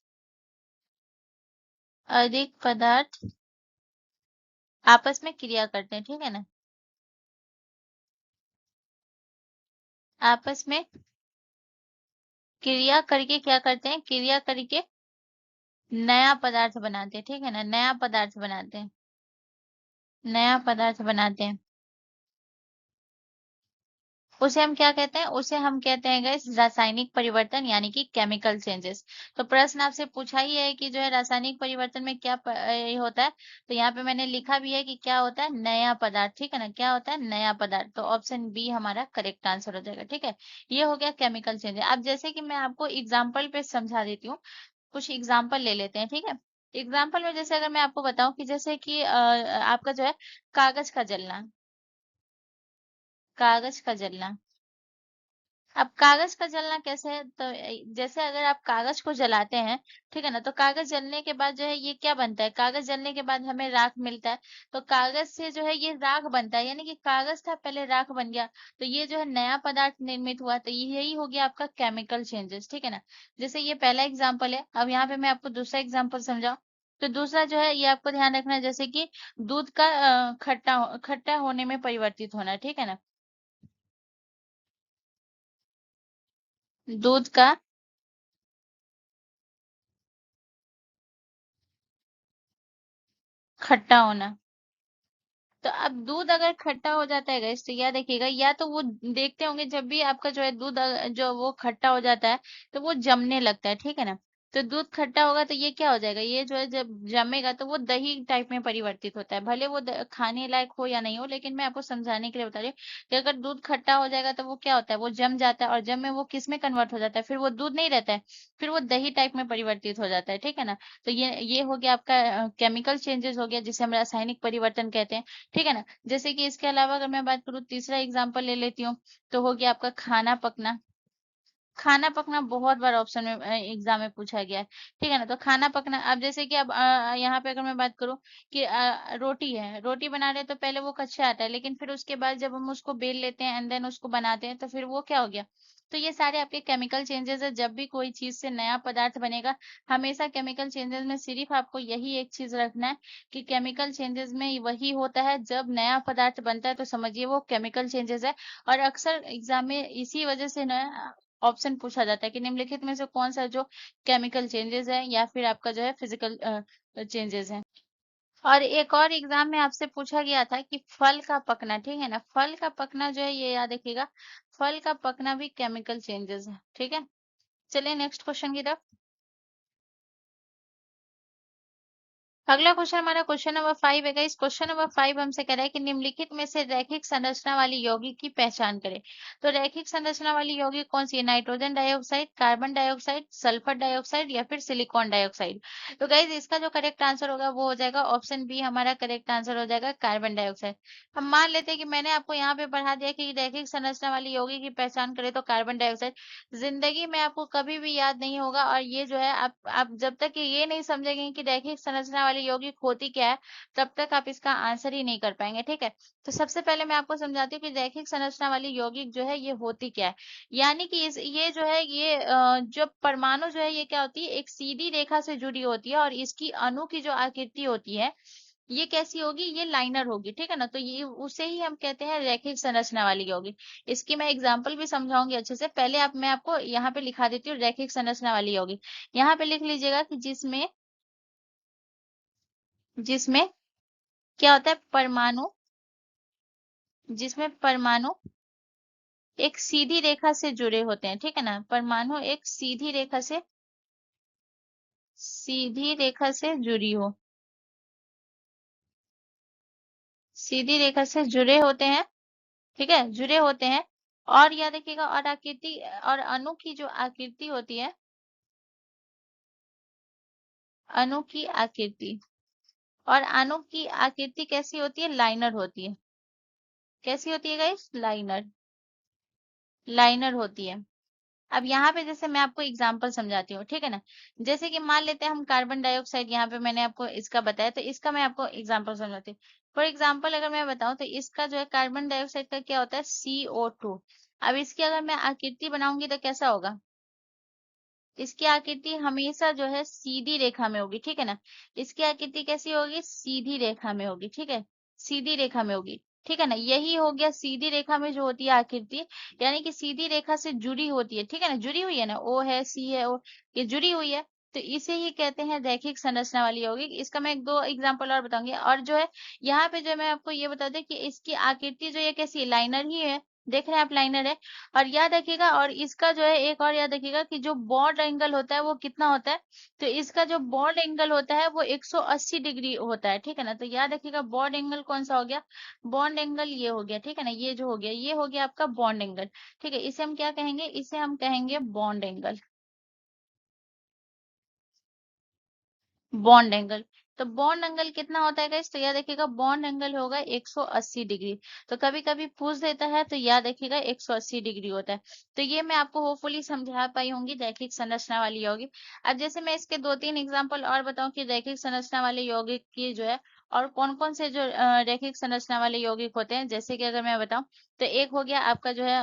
अधिक पदार्थ आपस में क्रिया करते हैं, ठीक है ना। आपस में क्रिया करके क्या करते हैं, क्रिया करके नया पदार्थ बनाते हैं, ठीक है ना। नया पदार्थ बनाते हैं, नया पदार्थ बनाते हैं। उसे हम क्या कहते हैं, उसे हम कहते हैं गाइस रासायनिक परिवर्तन, यानी कि केमिकल चेंजेस। तो प्रश्न आपसे पूछा ही है कि जो है रासायनिक परिवर्तन में क्या ये होता है। तो यहाँ पे मैंने लिखा भी है कि क्या होता है, नया पदार्थ, ठीक है ना। क्या होता है, नया पदार्थ। तो ऑप्शन बी हमारा करेक्ट आंसर हो जाएगा, ठीक है। ये हो गया केमिकल चेंजेस। अब जैसे कि मैं आपको एग्जाम्पल पे समझा देती हूँ, कुछ एग्जाम्पल ले लेते हैं, ठीक है। एग्जाम्पल में जैसे अगर मैं आपको बताऊं कि जैसे कि आपका जो है कागज का जलना, कागज का जलना। अब कागज का जलना कैसे है, तो जैसे अगर आप कागज को जलाते हैं, ठीक है ना। तो कागज जलने के बाद जो है ये क्या बनता है, कागज जलने के बाद हमें राख मिलता है। तो कागज से जो है ये राख बनता है, यानी कि कागज था पहले राख बन गया। तो ये जो है नया पदार्थ निर्मित हुआ। तो यही हो गया आपका केमिकल चेंजेस, ठीक है ना। जैसे ये पहला एग्जाम्पल है। अब यहाँ पे मैं आपको दूसरा एग्जाम्पल समझाऊं। तो दूसरा जो है ये आपको ध्यान रखना है, जैसे कि दूध का खट्टा होने में परिवर्तित होना, ठीक है ना। दूध का खट्टा होना। तो अब दूध अगर खट्टा हो जाता है गाइस, तो याद रखिएगा, या तो वो देखते होंगे जब भी आपका जो है दूध जो वो खट्टा हो जाता है तो वो जमने लगता है, ठीक है ना। तो दूध खट्टा होगा तो ये क्या हो जाएगा, ये जो है जब जमेगा तो वो दही टाइप में परिवर्तित होता है। भले वो खाने लायक हो या नहीं हो, लेकिन मैं आपको समझाने के लिए बता रही हूँ कि अगर दूध खट्टा हो जाएगा तो वो क्या होता है, वो जम जाता है। और जब में वो किस में कन्वर्ट हो जाता है, फिर वो दूध नहीं रहता है, फिर वो दही टाइप में परिवर्तित हो जाता है, ठीक है ना। तो ये हो गया आपका केमिकल चेंजेस हो गया, जिसे हम रासायनिक परिवर्तन कहते हैं, ठीक है ना। जैसे कि इसके अलावा अगर मैं बात करूँ, तीसरा एग्जांपल ले लेती हूँ। तो हो गया आपका खाना पकना। खाना पकना बहुत बार ऑप्शन में एग्जाम में पूछा गया है, ठीक है ना। तो खाना पकना, अब जैसे कि अब यहाँ पे अगर मैं बात करूँ कि रोटी है, रोटी बना रहे हैं तो पहले वो कच्चा आता है, लेकिन फिर उसके बाद जब हम उसको बेल लेते हैं एंड देन उसको बनाते हैं तो फिर वो क्या हो गया। तो ये सारे आपके केमिकल चेंजेस है। जब भी कोई चीज से नया पदार्थ बनेगा, हमेशा केमिकल चेंजेस में सिर्फ आपको यही एक चीज रखना है कि केमिकल चेंजेस में वही होता है जब नया पदार्थ बनता है, तो समझिए वो केमिकल चेंजेस है। और अक्सर एग्जाम में इसी वजह से ना ऑप्शन पूछा जाता है कि निम्नलिखित में से कौन सा जो केमिकल चेंजेस है या फिर आपका जो है फिजिकल चेंजेस है। और एक और एग्जाम में आपसे पूछा गया था कि फल का पकना, ठीक है ना। फल का पकना जो है ये याद रखिएगा, फल का पकना भी केमिकल चेंजेस है, ठीक है। चलिए नेक्स्ट क्वेश्चन की तरफ। अगला क्वेश्चन हमारा क्वेश्चन नंबर 5 है। इस क्वेश्चन नंबर 5 हमसे कह रहा है कि निम्नलिखित में से रैखिक संरचना वाली यौगिक की पहचान करें। तो रैखिक संरचना वाली यौगिक कौन सी है, nitrogen dioxide, carbon dioxide, sulphur dioxide या फिर सिलिकॉन डाइऑक्साइड। तो गाइज इसका जो करेक्ट आंसर होगा वो हो जाएगा ऑप्शन बी, हमारा करेक्ट आंसर हो जाएगा कार्बन डाइऑक्साइड। हम मान लेते हैं कि मैंने आपको यहाँ पे पढ़ा दिया कि रैखिक संरचना वाली यौगिक की पहचान करें तो कार्बन डाइऑक्साइड। जिंदगी में आपको कभी भी याद नहीं होगा, और ये जो है आप जब तक ये नहीं समझेंगे कि रैखिक संरचना वाली यौगिक होती क्या है, तब तक आप इसका आंसर ही नहीं कर पाएंगे, ठीक है। तो सबसे पहले मैं आपको समझाती हूँ कि रैखिक संरचना वाली यौगिक जो है ये होती क्या है। यानी कि ये जो है ये जो परमाणु जो है ये क्या होती है, एक सीधी रेखा से जुड़ी होती है, और इसकी अणु की जो आकृति होती है ये कैसी होगी, ये लाइनर होगी, ठीक है ना। तो ये उसे ही हम कहते हैं रैखिक संरचना वाली यौगिक। इसकी मैं एग्जांपल भी समझाऊंगी अच्छे से। पहले आप मैं आपको यहाँ पे लिखा देती हूँ रैखिक संरचना वाली यौगिक। यहाँ पे लिख लीजिएगा कि जिसमें जिसमें क्या होता है, परमाणु, जिसमें परमाणु एक सीधी रेखा से जुड़े होते हैं, ठीक है ना। परमाणु एक सीधी रेखा से जुड़ी हो, सीधी रेखा से जुड़े होते हैं, ठीक है, जुड़े होते हैं। और याद रखिएगा, और आकृति और अणु की जो आकृति होती है, अणु की आकृति, और अणु की आकृति कैसी होती है? लाइनर होती है। कैसी होती है गाइस? लाइनर, लाइनर होती है। अब यहाँ पे जैसे मैं आपको एग्जांपल समझाती हूँ, ठीक है ना। जैसे कि मान लेते हैं हम कार्बन डाइऑक्साइड, यहाँ पे मैंने आपको इसका बताया, तो इसका मैं आपको एग्जांपल समझाती हूँ। फॉर एग्जांपल अगर मैं बताऊं तो इसका जो है कार्बन डाइऑक्साइड का क्या होता है? CO2। अब इसकी अगर मैं आकृति बनाऊंगी तो कैसा होगा? इसकी आकृति हमेशा जो है सीधी रेखा में होगी, ठीक है ना। इसकी आकृति कैसी होगी? सीधी रेखा में होगी, ठीक है। सीधी रेखा में होगी, ठीक है ना। यही हो गया सीधी रेखा में जो होती है आकृति, यानी कि सीधी रेखा से जुड़ी होती है, ठीक है ना। जुड़ी हुई है ना, ओ है, सी है, ओ, ये जुड़ी हुई है। तो इसे ही कहते हैं रैखिक संरचना वाली होगी। इसका मैं एक दो एग्जांपल और बताऊंगी। और जो है यहाँ पे जो मैं आपको ये बता दें कि इसकी आकृति जो ये कैसी है? लाइनर ही है। देख रहे हैं आप? लाइनर है। और याद रखिएगा, और इसका जो है एक और याद रखिएगा कि जो बॉन्ड एंगल होता है वो कितना होता है? तो इसका जो बॉन्ड एंगल होता है वो 180 डिग्री होता है, ठीक है ना। तो याद रखिएगा बॉन्ड एंगल कौन सा हो गया? बॉन्ड एंगल ये हो गया, ठीक है ना। ये जो हो गया, ये हो गया आपका बॉन्ड एंगल, ठीक है। इसे हम क्या कहेंगे? इसे हम कहेंगे बॉन्ड एंगल। Bond angle. तो बॉन्ड एंगल कितना होता है गाइस? तो याद रखिएगा बॉन्ड एंगल होगा 180 डिग्री। तो कभी कभी पूछ देता है, तो याद रखिएगा 180 डिग्री होता है। तो ये मैं आपको होपफुली समझा पाई होंगी रैखिक संरचना वाली यौगिक। अब जैसे मैं इसके दो तीन एग्जांपल और बताऊं कि रैखिक संरचना वाले यौगिक की जो है और कौन कौन से जो रैखिक संरचना वाले यौगिक होते हैं, जैसे कि अगर मैं बताऊं तो एक हो गया आपका जो है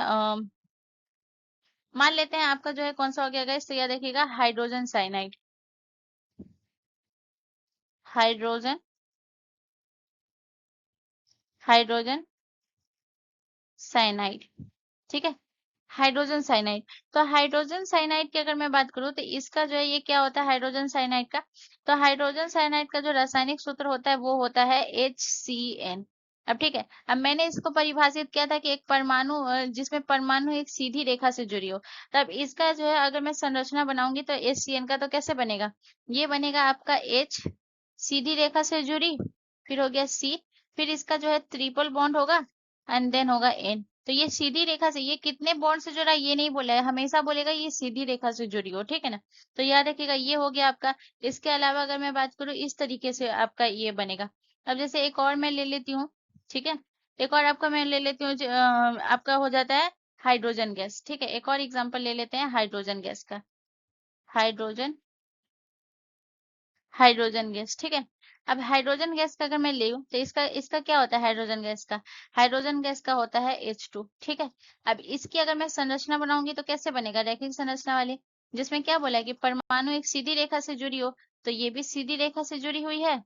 मान लेते हैं आपका जो है कौन सा हो गया गाइस? तो याद रखिएगा hydrogen cyanide. Hydrogen, hydrogen cyanide, ठीक है। Hydrogen cyanide. तो हाइड्रोजन साइनाइड की अगर मैं बात करूं तो इसका जो है ये क्या होता है हाइड्रोजन साइनाइड का? तो हाइड्रोजन साइनाइड का जो रासायनिक सूत्र होता है वो होता है HCN। अब ठीक है, अब मैंने इसको परिभाषित किया था कि एक परमाणु जिसमें परमाणु एक सीधी रेखा से जुड़ी हो। तब इसका जो है अगर मैं संरचना बनाऊंगी तो HCN का तो कैसे बनेगा? ये बनेगा आपका H, सीधी रेखा से जुड़ी, फिर हो गया C, फिर इसका जो है ट्रिपल बॉन्ड होगा, एंड देन होगा N। तो ये सीधी रेखा से, ये कितने बॉन्ड से जुड़ा है ये नहीं बोला है, हमेशा बोलेगा ये सीधी रेखा से जुड़ी हो, ठीक है ना। तो याद रखिएगा ये हो गया आपका। इसके अलावा अगर मैं बात करूँ इस तरीके से आपका ये बनेगा। अब जैसे एक और मैं ले लेती हूँ, ठीक है। एक और आपका मैं ले लेती हूँ आपका हो जाता है हाइड्रोजन गैस, ठीक है। एक और एग्जाम्पल ले लेते हैं हाइड्रोजन गैस का। हाइड्रोजन, हाइड्रोजन गैस, ठीक है। अब हाइड्रोजन गैस का अगर मैं ले लूं तो इसका इसका क्या होता है हाइड्रोजन गैस का? हाइड्रोजन गैस का होता है H2, ठीक है। अब इसकी अगर मैं संरचना बनाऊंगी तो कैसे बनेगा? रैखिक संरचना वाली, जिसमें क्या बोला है कि परमाणु एक सीधी रेखा से जुड़ी हो। तो ये भी सीधी रेखा से जुड़ी हुई है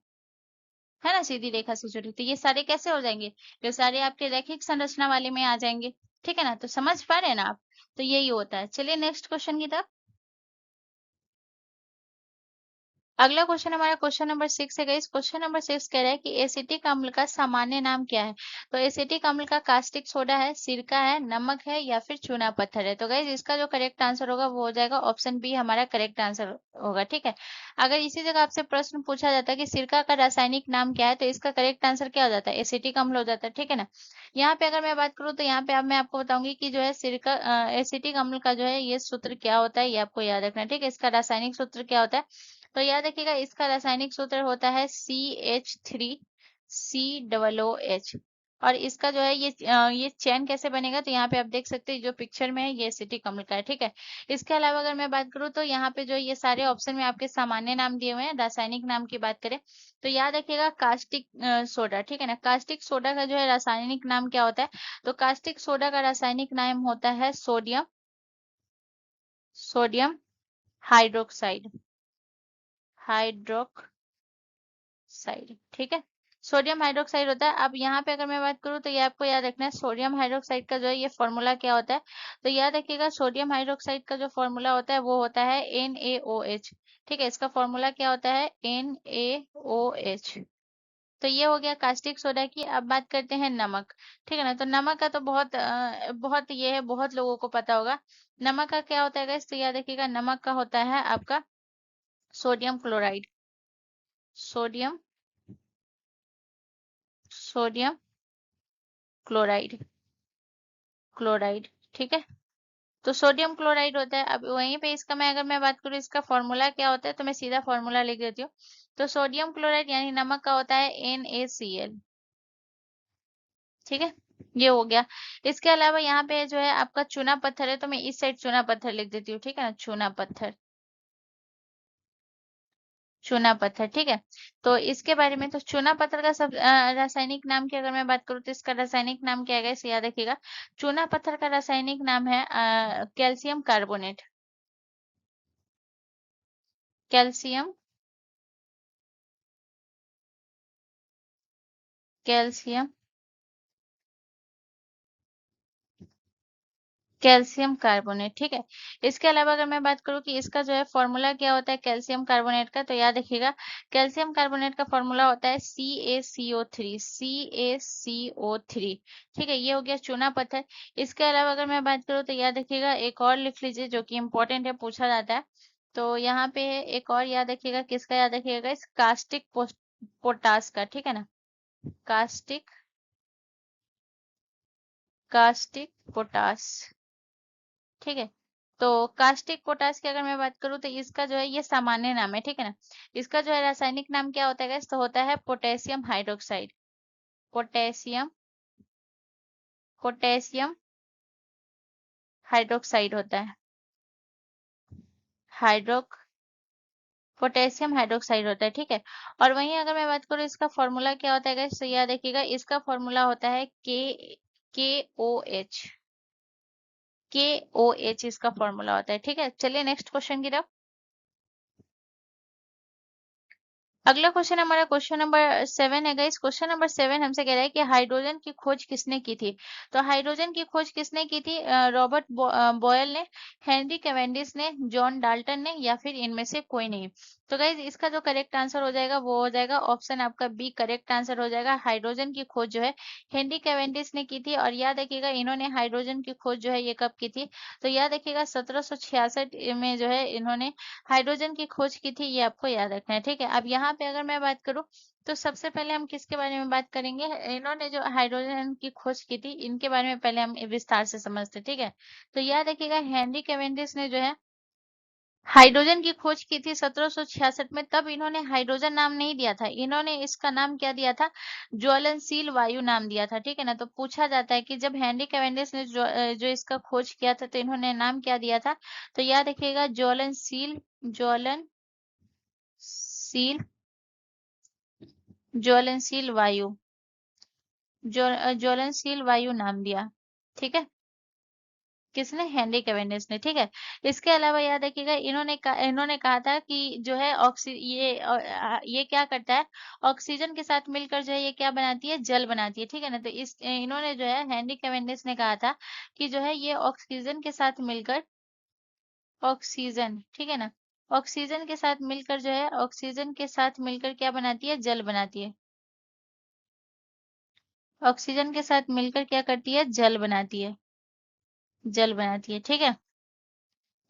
ना। सीधी रेखा से जुड़ी, तो ये सारे कैसे हो जाएंगे? ये सारे आपके रैखिक संरचना वाले में आ जाएंगे, ठीक है ना। तो समझ पा रहे हैं ना आप? तो यही होता है। चलिए नेक्स्ट क्वेश्चन की तरफ। अगला क्वेश्चन हमारा क्वेश्चन नंबर 6 है गाइस। क्वेश्चन नंबर 6 कह रहा है कि एसिटिक अम्ल का सामान्य नाम क्या है? तो एसिटिक अम्ल का कास्टिक सोडा है, सिरका है, नमक है, या फिर चूना पत्थर है? तो गाइस इसका जो करेक्ट आंसर होगा वो हो जाएगा ऑप्शन बी, हमारा करेक्ट आंसर होगा, ठीक है। अगर इसी जगह आपसे प्रश्न पूछा जाता है कि सिरका का रासायनिक नाम क्या है, तो इसका करेक्ट आंसर क्या हो जाता है? एसिटिक अम्ल हो जाता है, ठीक है ना। यहाँ पे अगर मैं बात करूँ तो यहाँ पे अब मैं आपको बताऊंगी कि जो है सिरका एसिटिक अम्ल का जो है ये सूत्र क्या होता है, ये आपको याद रखना है, ठीक है। इसका रासायनिक सूत्र क्या होता है? तो याद रखिएगा इसका रासायनिक सूत्र होता है CH3COOH। और इसका जो है ये चैन कैसे बनेगा? तो यहाँ पे आप देख सकते हैं जो पिक्चर में है ये एसिटिक अम्ल का है, ठीक है। इसके अलावा अगर मैं बात करूँ तो यहाँ पे जो ये सारे ऑप्शन में आपके सामान्य नाम दिए हुए हैं। रासायनिक नाम की बात करें तो याद रखिएगा कास्टिक सोडा, ठीक है ना। कास्टिक सोडा का जो है रासायनिक नाम क्या होता है? तो कास्टिक सोडा का रासायनिक नाम होता है सोडियम, सोडियम हाइड्रोक्साइड, हाइड्रोक्साइड, ठीक है। सोडियम हाइड्रोक्साइड होता है। अब यहाँ पे अगर मैं बात करूँ तो ये आपको याद रखना है सोडियम हाइड्रोक्साइड का जो है ये फॉर्मूला क्या होता है? तो याद रखिएगा सोडियम हाइड्रोक्साइड का जो फॉर्मूला होता है वो होता है NaOH, ठीक है। इसका फॉर्मूला क्या होता है? NaOH। तो ये हो गया कास्टिक सोडा की। अब बात करते हैं नमक, ठीक है ना। तो नमक का तो बहुत ये है, बहुत लोगों को पता होगा। नमक का क्या होता है guys? तो याद रखिएगा नमक का होता है आपका sodium chloride, sodium, sodium chloride, chloride, ठीक है। तो सोडियम क्लोराइड होता है। अब वहीं पे इसका अगर मैं बात करूँ इसका फॉर्मूला क्या होता है, तो मैं सीधा फॉर्मूला लिख देती हूँ। तो सोडियम क्लोराइड यानी नमक का होता है NaCl। ठीक है, ये हो गया। इसके अलावा यहाँ पे जो है आपका चूना पत्थर है, तो मैं इस साइड चूना पत्थर लिख देती हूँ। ठीक है ना, चूना पत्थर, चूना पत्थर। ठीक है, तो इसके बारे में, तो चूना पत्थर का सब रासायनिक नाम की अगर मैं बात करूँ तो इसका रासायनिक नाम क्या है, इसे याद रखिएगा। चूना पत्थर का रासायनिक नाम है calcium carbonate. Calcium, calcium, calcium carbonate. ठीक है, इसके अलावा अगर मैं बात करूँ कि इसका जो है फॉर्मूला क्या होता है कैल्शियम कार्बोनेट का, तो याद रखिएगा कैल्शियम कार्बोनेट का फॉर्मूला होता है CaCO3। CaCO3। ठीक है, ये हो गया चूना पत्थर। इसके अलावा अगर मैं बात करूँ तो याद रखिएगा एक और लिख लीजिए जो कि इम्पोर्टेंट है, पूछा जाता है। तो यहाँ पे है एक और, याद रखिएगा किसका, याद रखिएगा इस कास्टिक पोटास का। ठीक है ना, कास्टिक, कास्टिक पोटास। ठीक है, तो कास्टिक पोटास की अगर मैं बात करूं तो इसका जो है ये सामान्य नाम है। ठीक है ना, इसका जो है रासायनिक नाम क्या होता है guys? तो होता है potassium hydroxide. Potassium, potassium hydroxide होता है। हाइड्रोक पोटेशियम हाइड्रोक्साइड होता है। ठीक है, और वहीं अगर मैं बात करूँ इसका फॉर्मूला क्या होता है guys? तो याद रखिएगा इसका फॉर्मूला होता है KOH। KOH इसका फॉर्मूला होता है। ठीक है, चलिए नेक्स्ट क्वेश्चन की तरफ। अगला क्वेश्चन हमारा क्वेश्चन नंबर 7 है गाइस। क्वेश्चन नंबर 7 हमसे कह रहा है कि हाइड्रोजन की खोज किसने की थी। तो हाइड्रोजन की खोज किसने की थी? रॉबर्ट बॉयल ने, हेनरी कैवेंडिश ने, जॉन डाल्टन ने, या फिर इनमें से कोई नहीं। तो गाइस इसका जो करेक्ट आंसर हो जाएगा वो हो जाएगा ऑप्शन आपका बी, करेक्ट आंसर हो जाएगा। हाइड्रोजन की खोज जो है हेनरी कैवेंडिश ने की थी। और याद रखिएगा इन्होंने हाइड्रोजन की खोज जो है ये कब की थी, तो याद रखिएगा 1766 में जो है इन्होंने हाइड्रोजन की खोज की थी, ये आपको याद रखना है। ठीक है, अब यहाँ पे अगर मैं बात करूँ तो सबसे पहले हम किसके बारे में बात करेंगे, इन्होंने जो हाइड्रोजन की खोज की थी इनके बारे में पहले हम विस्तार से समझते हैं। ठीक है, तो याद रखिएगा हेनरी कैवेंडिश ने जो है हाइड्रोजन की खोज की थी 1766 में। तब इन्होंने हाइड्रोजन नाम नहीं दिया था, इन्होंने इसका नाम क्या दिया था, ज्वलनशील वायु नाम दिया था। ठीक है ना, तो पूछा जाता है कि जब हेनरी कैवेंडिश ने जो इसका खोज किया था तो इन्होंने नाम क्या दिया था, तो याद रखिएगा ज्वलनशील, ज्वलनशील, ज्वलनशील वायु, ज्वलनशील वायु नाम दिया। ठीक है, किसने, हेनरी कैवेंडिश ने। ठीक है, इसके अलावा याद रखिएगा इन्होंने कहा था कि जो है ये क्या करता है, ऑक्सीजन के साथ मिलकर जो है ये क्या बनाती है, जल बनाती है। ठीक है ना, तो इस इन्होंने जो है हेनरी कैवेंडिश ने कहा था कि जो है ये ऑक्सीजन के साथ मिलकर, ऑक्सीजन, ठीक है ना, ऑक्सीजन के साथ मिलकर जो है ऑक्सीजन के साथ मिलकर क्या बनाती है, जल बनाती है। ऑक्सीजन के साथ मिलकर क्या करती है, जल बनाती है, जल बनाती है। ठीक है,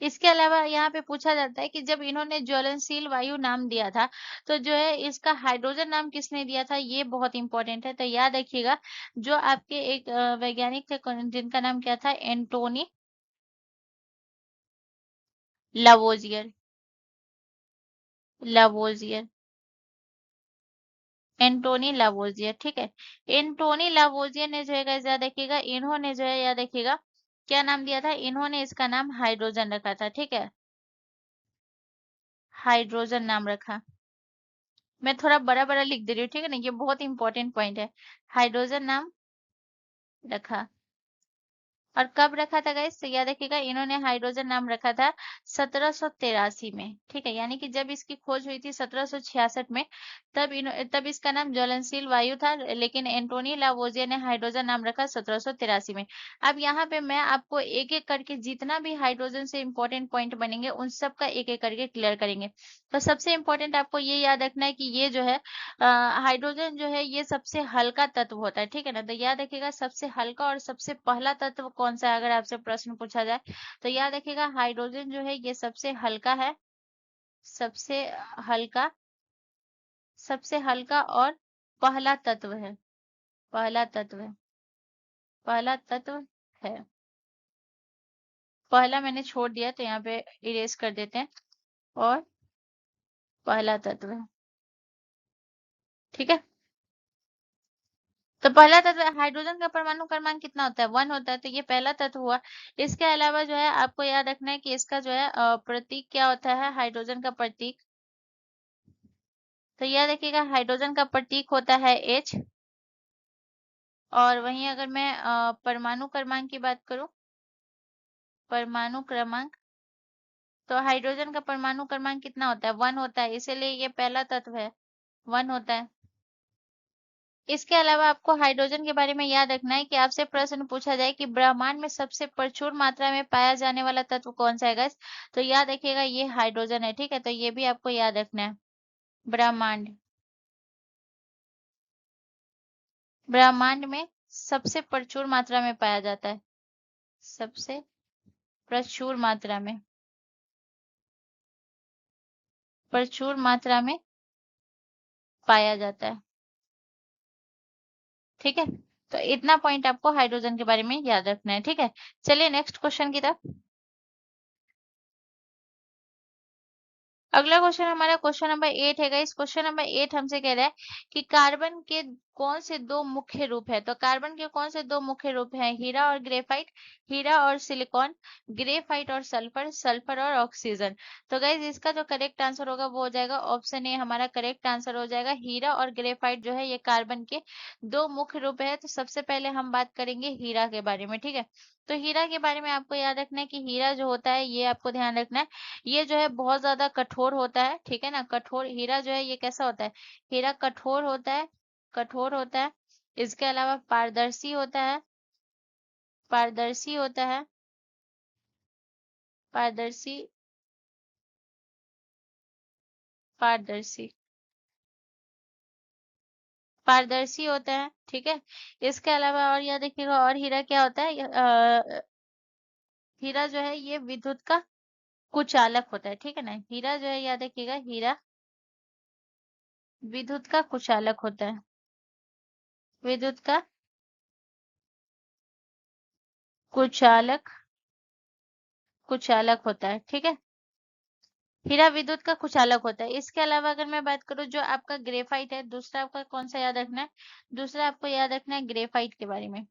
इसके अलावा यहाँ पे पूछा जाता है कि जब इन्होंने ज्वलनशील वायु नाम दिया था तो जो है इसका हाइड्रोजन नाम किसने दिया था, ये बहुत इंपॉर्टेंट है। तो याद रखिएगा जो आपके एक वैज्ञानिक थे जिनका नाम क्या था, एंटोनी लावोजियर। लावोजियर, एंटोनी लावोजियर। ठीक है, एंटोनी लावोजियर ने जो है guys याद रखिएगा, इन्होंने जो है याद रखिएगा क्या नाम दिया था, इन्होंने इसका नाम हाइड्रोजन रखा था। ठीक है, हाइड्रोजन नाम रखा। मैं थोड़ा बड़ा बड़ा लिख दे रही हूँ, ठीक है ना, ये बहुत इंपॉर्टेंट पॉइंट है। हाइड्रोजन नाम रखा। और कब रखा था गाइस, तो याद रखिएगा इन्होंने हाइड्रोजन नाम रखा था 1783 में। ठीक है, यानी कि जब इसकी खोज हुई थी 1766 में, तब इसका नाम ज्वलनशील वायु था, लेकिन एंटोनी लावोजियर ने हाइड्रोजन नाम रखा 1783 में। अब यहाँ पे मैं आपको एक एक करके जितना भी हाइड्रोजन से इंपॉर्टेंट पॉइंट बनेंगे उन सब का एक एक करके क्लियर करेंगे। तो सबसे इंपॉर्टेंट आपको ये याद रखना है कि ये जो है हाइड्रोजन जो है ये सबसे हल्का तत्व होता है। ठीक है ना, तो याद रखिएगा सबसे हल्का और सबसे पहला तत्व कौन सा है, अगर आपसे प्रश्न पूछा जाए तो याद रखिएगा हाइड्रोजन जो है ये सबसे हल्का है, सबसे हल्का, सबसे हल्का और पहला तत्व है, पहला तत्व है, पहला तत्व है। पहला मैंने छोड़ दिया तो यहाँ पे इरेज कर देते हैं। और पहला तत्व है, ठीक है। तो पहला तत्व हाइड्रोजन का परमाणु क्रमांक कितना होता है, 1 होता है, तो ये पहला तत्व हुआ। इसके अलावा जो है आपको याद रखना है कि इसका जो है प्रतीक क्या होता है, हाइड्रोजन का प्रतीक। तो यह देखिएगा हाइड्रोजन का प्रतीक होता है H। और वहीं अगर मैं परमाणु क्रमांक की बात करूं, परमाणु क्रमांक, तो हाइड्रोजन का परमाणु क्रमांक कितना होता है, 1 होता है, इसीलिए ये पहला तत्व है, 1 होता है। इसके अलावा आपको हाइड्रोजन के बारे में याद रखना है कि आपसे प्रश्न पूछा जाए कि ब्रह्मांड में सबसे प्रचुर मात्रा में पाया जाने वाला तत्व कौन सा है गाइस, तो याद रखिएगा ये हाइड्रोजन है, ठीक है। तो ये भी आपको याद रखना है। ब्रह्मांड, ब्रह्मांड में सबसे प्रचुर मात्रा में पाया जाता है, सबसे प्रचुर मात्रा में, प्रचुर मात्रा में पाया जाता है, ठीक है। तो इतना पॉइंट आपको हाइड्रोजन के बारे में याद रखना है, ठीक है। चलिए नेक्स्ट क्वेश्चन की तरफ। अगला क्वेश्चन हमारा क्वेश्चन नंबर 8 है गाइस। क्वेश्चन नंबर 8 हमसे कह रहा है कि कार्बन के कौन से दो मुख्य रूप है। तो कार्बन के कौन से दो मुख्य रूप हैं, हीरा और ग्रेफाइट, हीरा और सिलिकॉन, ग्रेफाइट और सल्फर, सल्फर और ऑक्सीजन। तो गाइस इसका जो करेक्ट आंसर होगा वो हो जाएगा ऑप्शन ए, हमारा करेक्ट आंसर हो जाएगा। हीरा और ग्रेफाइट जो है ये कार्बन के दो मुख्य रूप है। तो सबसे पहले हम बात करेंगे हीरा के बारे में, ठीक है। तो हीरा के बारे में आपको याद रखना है कि हीरा जो होता है ये आपको ध्यान रखना है, ये जो है बहुत ज्यादा कठोर होता है, ठीक है ना। कठोर हीरा जो है ये कैसा होता है, हीरा कठोर होता है, कठोर होता है। इसके अलावा पारदर्शी होता है, पारदर्शी होता है, पारदर्शी, पारदर्शी, पारदर्शी होता है, ठीक है। इसके अलावा और यह देखिएगा और हीरा क्या होता है, हीरा जो है ये विद्युत का कुचालक होता है, ठीक है ना। हीरा जो है याद रखिएगा, हीरा विद्युत का कुचालक होता है, विद्युत का कुचालक, कुचालक होता है, ठीक है। हीरा विद्युत का कुचालक होता है। इसके अलावा अगर मैं बात करूं जो आपका ग्रेफाइट है, दूसरा आपका कौन सा याद रखना है, दूसरा आपको याद रखना है ग्रेफाइट के बारे में,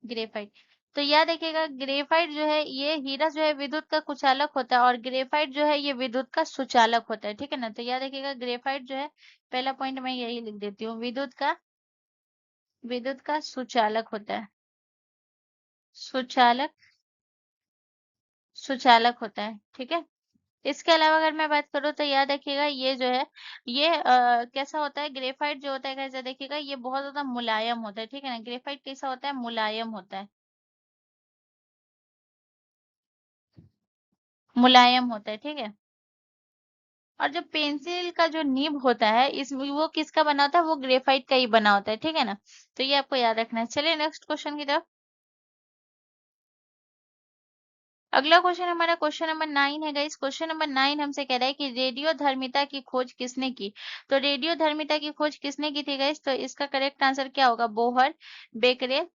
ग्रेफाइट। तो याद रखिएगा ग्रेफाइट जो है ये हीरा जो है विद्युत का कुचालक होता है और ग्रेफाइट जो है ये विद्युत का सुचालक होता है, ठीक है ना। तो याद रखिएगा ग्रेफाइट जो है, पहला पॉइंट मैं यही लिख देती हूँ, विद्युत का, विद्युत का सुचालक होता है, सुचालक, सुचालक होता है, ठीक है। इसके अलावा अगर मैं बात करूँ तो याद रखिएगा ये जो है ये कैसा होता है, ग्रेफाइट जो होता है कैसा देखिएगा ये बहुत ज्यादा मुलायम होता है, ठीक है ना। ग्रेफाइट कैसा होता है, मुलायम होता है, मुलायम होता है, ठीक है। और जो पेंसिल का जो निब होता है इस वो किसका बना होता है, वो ग्रेफाइट का ही बना होता है, ठीक है ना। तो ये आपको याद रखना है। चलिए नेक्स्ट क्वेश्चन की तरफ। अगला क्वेश्चन हमारा क्वेश्चन नंबर 9 है गाइस। क्वेश्चन नंबर 9 हमसे कह रहा है कि रेडियो धर्मिता की खोज किसने की। तो रेडियो धर्मिता की खोज किसने की थी गाइस, तो इसका करेक्ट आंसर क्या होगा, बोहर, बेकरेल,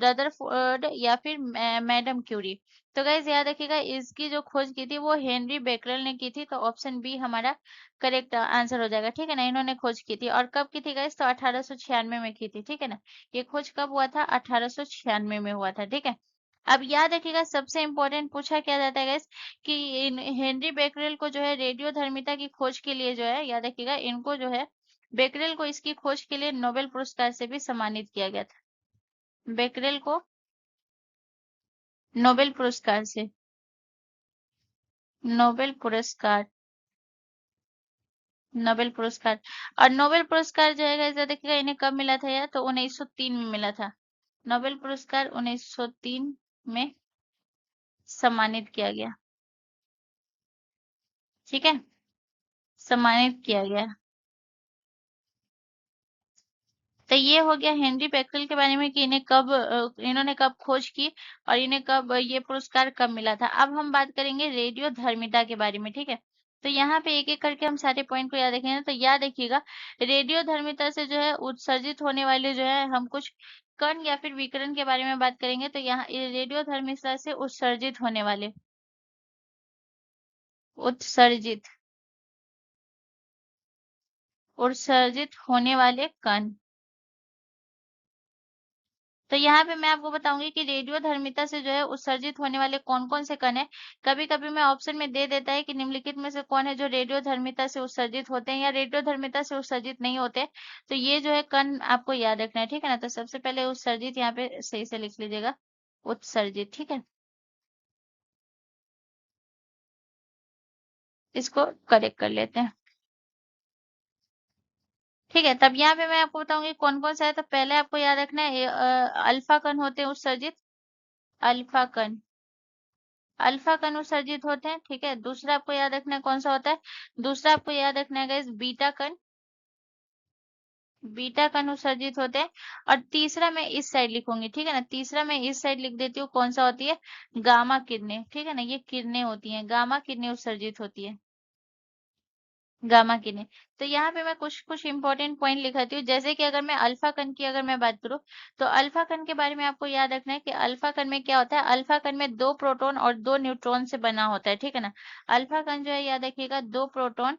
रदरफोर्ड या फिर मैडम क्यूरी। तो गाइस याद रखिएगा इसकी जो खोज की थी वो हेनरी बेकरेल ने की थी। तो ऑप्शन बी हमारा करेक्ट आंसर हो जाएगा, ठीक है ना। इन्होंने खोज की थी और कब की थी गाइस, तो 1896 में की थी, ठीक है ना। ये खोज कब हुआ था, 1896 में हुआ था, ठीक है। अब याद रखिएगा सबसे इंपॉर्टेंट पूछा क्या जाता है गाइस कि हेनरी बेकरेल को जो है रेडियो धर्मिता की खोज के लिए जो है, याद रखिएगा इनको जो है बेकरेल को इसकी खोज के लिए नोबेल पुरस्कार से भी सम्मानित किया गया था। बेकरेल को नोबेल पुरस्कार से, नोबेल पुरस्कार, नोबेल पुरस्कार। और नोबेल पुरस्कार जो है गाइस याद रखिएगा इन्हें कब मिला था यार, तो 1903 में मिला था। नोबेल पुरस्कार 1903 में सम्मानित किया गया, ठीक है, सम्मानित किया गया। तो ये हो गया हेनरी बेकरेल के बारे में कि इन्हें कब इन्होंने कब खोज की और इन्हें कब ये पुरस्कार कब मिला था। अब हम बात करेंगे रेडियो धर्मिता के बारे में, ठीक है। तो यहाँ पे एक एक करके हम सारे पॉइंट को याद रखेंगे। तो याद रखिएगा रेडियो धर्मिता से जो है उत्सर्जित होने वाले जो है हम कुछ कण या फिर विकिरण के बारे में बात करेंगे तो यहाँ रेडियोधर्मिता से उत्सर्जित होने वाले, उत्सर्जित उत्सर्जित होने वाले कण। तो यहाँ पे मैं आपको बताऊंगी कि रेडियोधर्मिता से जो है उत्सर्जित होने वाले कौन कौन से कण है। कभी कभी मैं ऑप्शन में दे देता है कि निम्नलिखित में से कौन है जो रेडियोधर्मिता से उत्सर्जित होते हैं या रेडियोधर्मिता से उत्सर्जित नहीं होते। तो ये जो है कण आपको याद रखना है, ठीक है ना। तो सबसे पहले उत्सर्जित यहाँ पे सही से लिख लीजिएगा, उत्सर्जित, ठीक है। इसको करेक्ट कर लेते हैं, ठीक है। तब यहाँ पे मैं आपको बताऊंगी कौन कौन सा है। तो पहले आपको याद रखना है अल्फा कण होते हैं उत्सर्जित, अल्फा कण, अल्फा कण उत्सर्जित होते हैं, ठीक है। दूसरा आपको याद रखना है कौन सा होता है, दूसरा आपको याद रखना है गाइस बीटा कण, बीटा कण उत्सर्जित होते हैं। और तीसरा मैं इस साइड लिखूंगी, ठीक है ना, तीसरा मैं इस साइड लिख देती हूँ, कौन सा होती है, गामा किरणें, ठीक है ना, ये किरणें होती हैं, गामा किरणें उत्सर्जित होती है, गामा किरणें। तो यहाँ पे मैं कुछ कुछ इंपॉर्टेंट पॉइंट लिखाती हूँ, जैसे कि अगर मैं अल्फा कण की अगर मैं बात करूँ तो अल्फा कण के बारे में आपको याद रखना है कि अल्फा कण में क्या होता है, अल्फा कण में 2 प्रोटॉन और 2 न्यूट्रॉन से बना होता है, ठीक है ना। अल्फा कण जो है याद रखिएगा 2 प्रोटॉन,